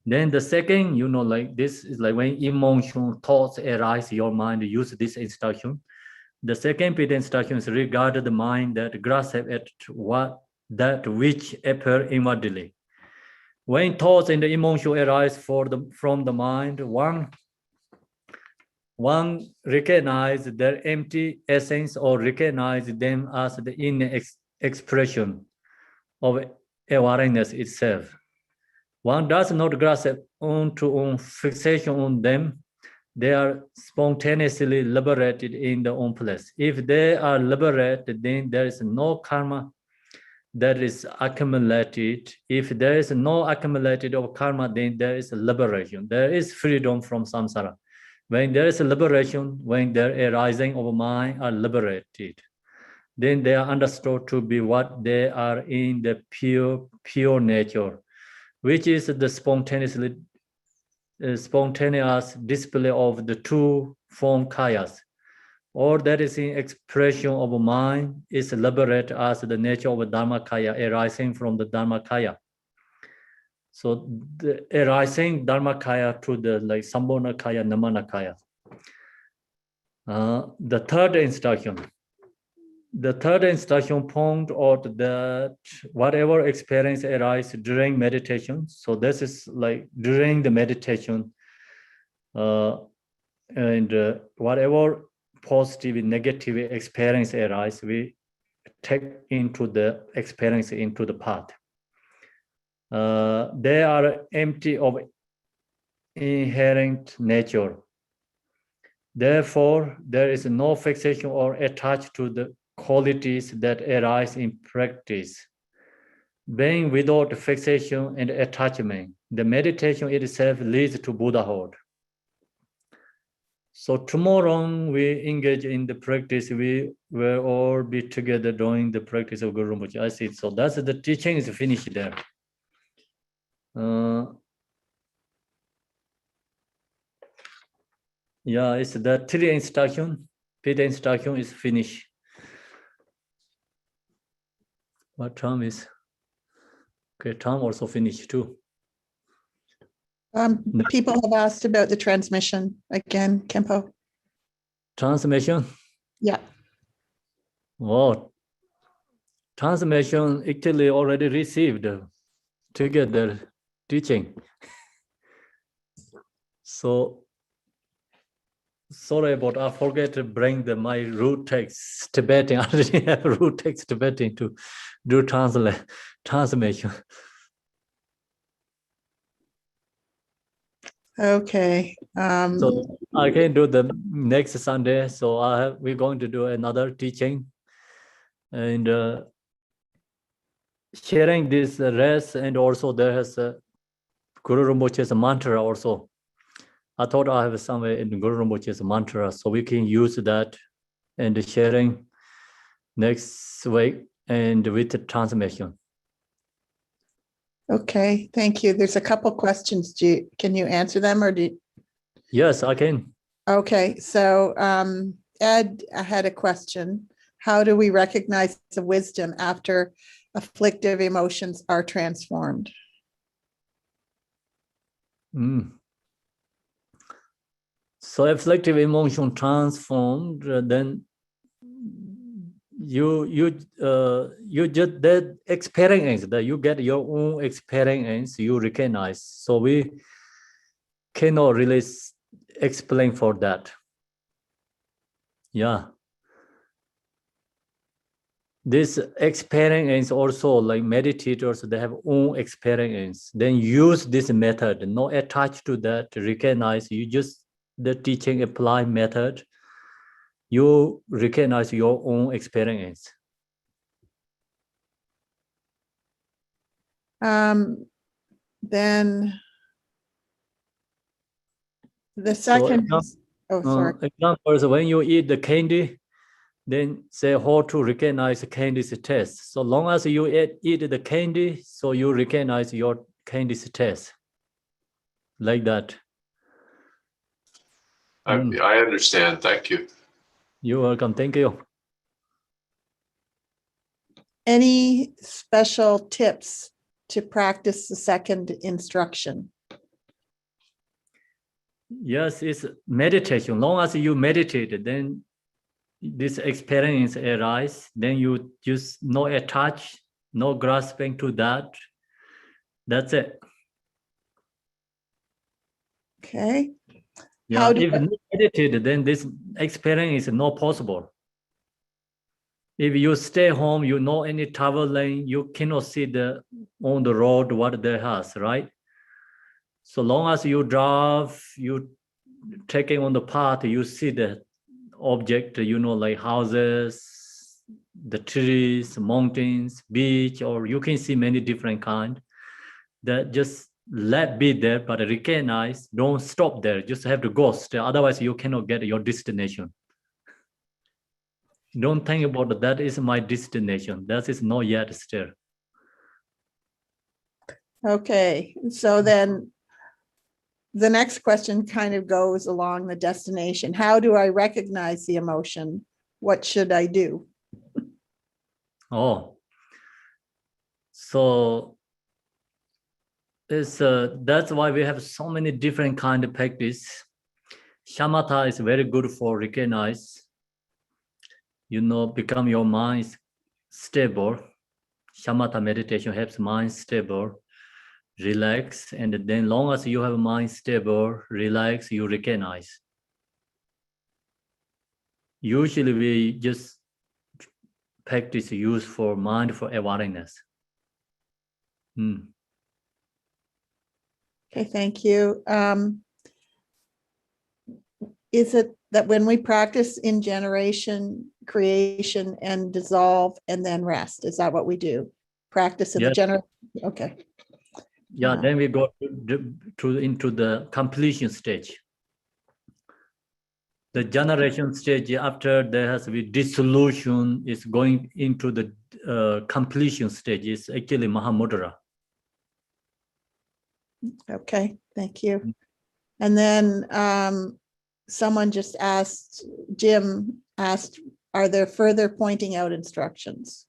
Then the second, you know, like this is like when emotion, thoughts arise, your mind, use this instruction. The second bit instruction is regard the mind that grasp at that which appear inwardly. When thoughts and the emotion arise from the mind, one recognize their empty essence or recognize them as the inner expression of awareness itself. One does not grasp onto fixation on them. They are spontaneously liberated in their own place. If they are liberated, then there is no karma that is accumulated. If there is no accumulated of karma, then there is liberation. There is freedom from samsara. When there is a liberation, when their arising of mind are liberated, then they are understood to be what they are in the pure nature, which is the spontaneous display of the two form kayas. All that is in expression of mind is liberated as the nature of Dharmakaya arising from the Dharmakaya. So the arising Dharmakaya to the like Sambhonakaya, Namanakaya. The third instruction point out that whatever experience arises during meditation, so this is like during the meditation, and whatever positive and negative experience arise, we take into the experience into the path. They are empty of inherent nature. Therefore, there is no fixation or attached to the qualities that arise in practice. Being without fixation and attachment, the meditation itself leads to Buddhahood. So tomorrow we engage in the practice. We will all be together doing the practice of Guru Rinpoche. I see. So that's the teaching is finished there. Yeah, it's the three instruction. Fifth instruction is finished. What time is? Okay, time also finished too. People have asked about the transmission again, Khenpo. Transmission? Yeah. Well, transmission actually already received together teaching. So sorry, but I forget to bring my root text Tibetan. I already have root text Tibetan to do transmission. Okay. So I can do the next Sunday. So we're going to do another teaching and sharing this rest, and also there has Guru Rinpoche's mantra also. I thought I have somewhere in Guru Rinpoche's mantra, so we can use that and sharing next week and with the transmission. Okay, thank you. There's a couple questions. Can you answer them or Yes, I can. Okay, so Ed had a question. How do we recognize the wisdom after afflictive emotions are transformed? So afflictive emotion transformed, then you just that experience that you get your own experience, you recognize. So we cannot really explain for that. Yeah. This experience also like meditators, they have own experience. Then use this method, not attached to that, recognize, you just the teaching apply method, you recognize your own experience. Then the second, example is when you eat the candy, Then say how to recognize candy's taste. So long as you eat the candy, so you recognize your candy's taste. Like that. I understand. Thank you. You're welcome. Thank you. Any special tips to practice the second instruction? Yes, it's meditation. Long as you meditate, then this experience arises. Then you just no attach, no grasping to that. That's it. Okay. Yeah, How do if not meditate, then this experience is not possible. If you stay home, you know any travel lane, you cannot see on the road what there has, right? So long as you drive, you taking on the path, you see the object, like houses, the trees, mountains, beach, or you can see many different kind. That just let be there, but recognize, don't stop there, just have to go still. Otherwise you cannot get your destination. Don't think about that is my destination. That is not yet still. Okay, so then the next question kind of goes along the destination. How do I recognize the emotion? What should I do? Oh, so it's that's why we have so many different kind of practice. Shamatha is very good for recognize, become your mind stable. Shamatha meditation helps mind stable, relax, and then long as you have mind stable, relax, you recognize. Usually we just practice use for mindful awareness. Okay, thank you. Is it that when we practice in generation, creation, and dissolve, and then rest, is that what we do? Practice in the generation? Okay. Yeah, then we go into the completion stage. The generation stage, after there has to be dissolution, is going into the completion stage. It's actually Maha Mudra. Okay, thank you. And then someone just asked, Jim asked, are there further pointing out instructions?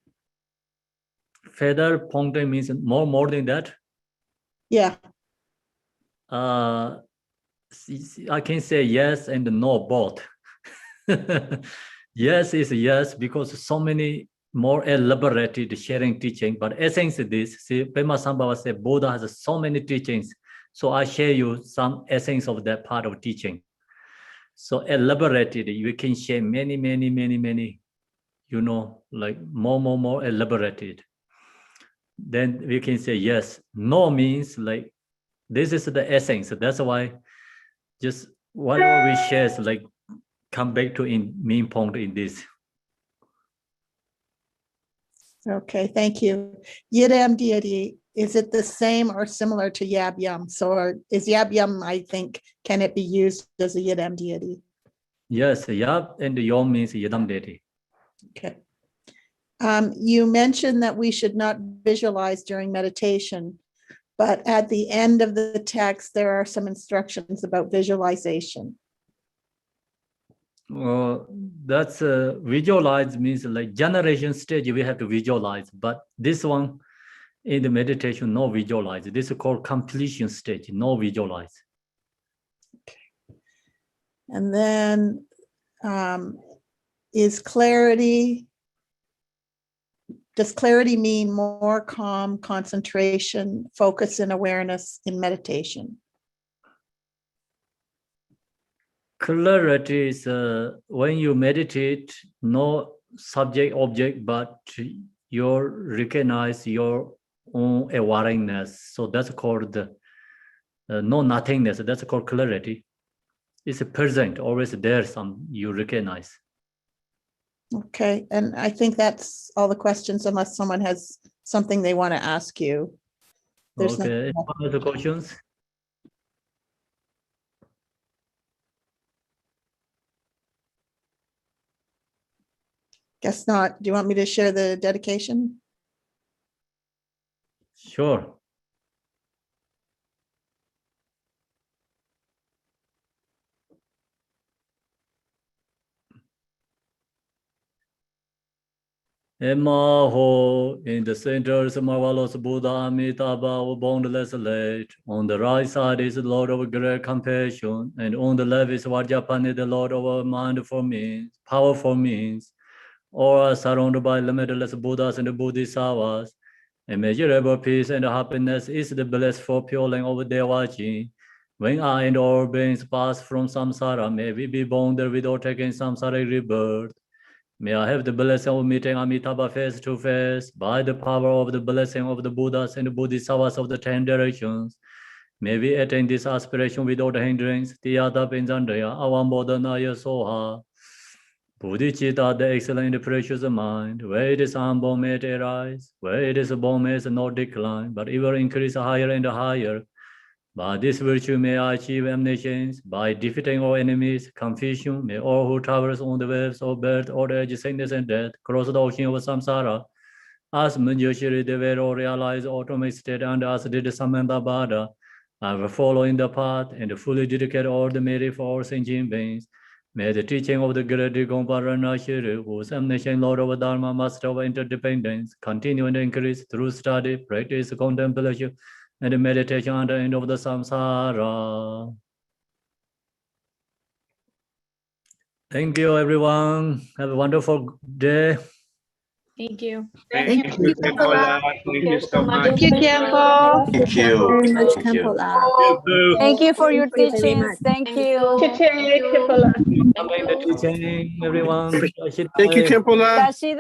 Further pointing means more than that? Yeah. I can say yes and no both. Yes is yes, because so many more elaborated sharing teaching, but essence is this. See, Pema Sambhava said Buddha has so many teachings. So I share you some essence of that part of teaching. So elaborated, you can share many, like more elaborated. Then we can say yes. No means like this is the essence. That's why just whatever we share is like come back to main point in this. Okay, thank you. Yidam deity, is it the same or similar to Yab Yum? So is Yab Yum, I think, can it be used as a Yidam deity? Yes, Yab and Yom means Yidam deity. Okay. You mentioned that we should not visualize during meditation, but at the end of the text, there are some instructions about visualization. That's visualize means like generation stage we have to visualize, but this one in the meditation no visualize. This is called completion stage, no visualize. Okay. And then does clarity mean more calm, concentration, focus, and awareness in meditation? Clarity is when you meditate, no subject object, but you recognize your own awareness. So that's called no nothingness. That's called clarity. It's present, always there. Some you recognize. Okay, and I think that's all the questions, unless someone has something they want to ask you. There's okay. Any other questions? Guess not. Do you want me to share the dedication? Sure. Maha, in the center is marvelous Buddha Amitabha, boundless light. On the right side is the Lord of great compassion, and on the left is Vajrapani, the Lord of mindful means, powerful means. All are surrounded by limitless Buddhas and Bodhisattvas. Immeasurable peace and happiness is the blissful feeling of their watching. When I and all beings pass from samsara, may we be born there without taking samsara rebirth. May I have the blessing of meeting Amitabha face to face by the power of the blessing of the Buddhas and the Bodhisattvas of the 10 directions. May we attain this aspiration without hindrance. Tiyata Pinjandaya, Avambodhanaya Soha. Bodhicitta, the excellent and precious mind, where it is humble, may it arise, where it is born, may it not decline, but ever increase higher and higher. By this virtue may I achieve omniscience. By defeating all enemies, confusion, may all who traverse on the waves of birth, old age, sickness, and death cross the ocean of samsara. As Manjushri Devero realized ultimate state, and as did Samantha, I will follow in the path and fully dedicate all the merit for all sentient beings. May the teaching of the great Gomparana Shri, who is omniscient Lord of Dharma, Master of interdependence, continue and increase through study, practice, contemplation, and meditation at the end of the samsara. Thank you, everyone. Have a wonderful day. Thank you. Thank you, Khenpo. Thank you so much. Thank you, Khenpo. Thank you. Very much, Thank you. Khenpo. Thank you for your Thank you very teachings. much. Thank you. Khenpo. Loving the teaching, everyone. Thank you, Khenpo. Dashi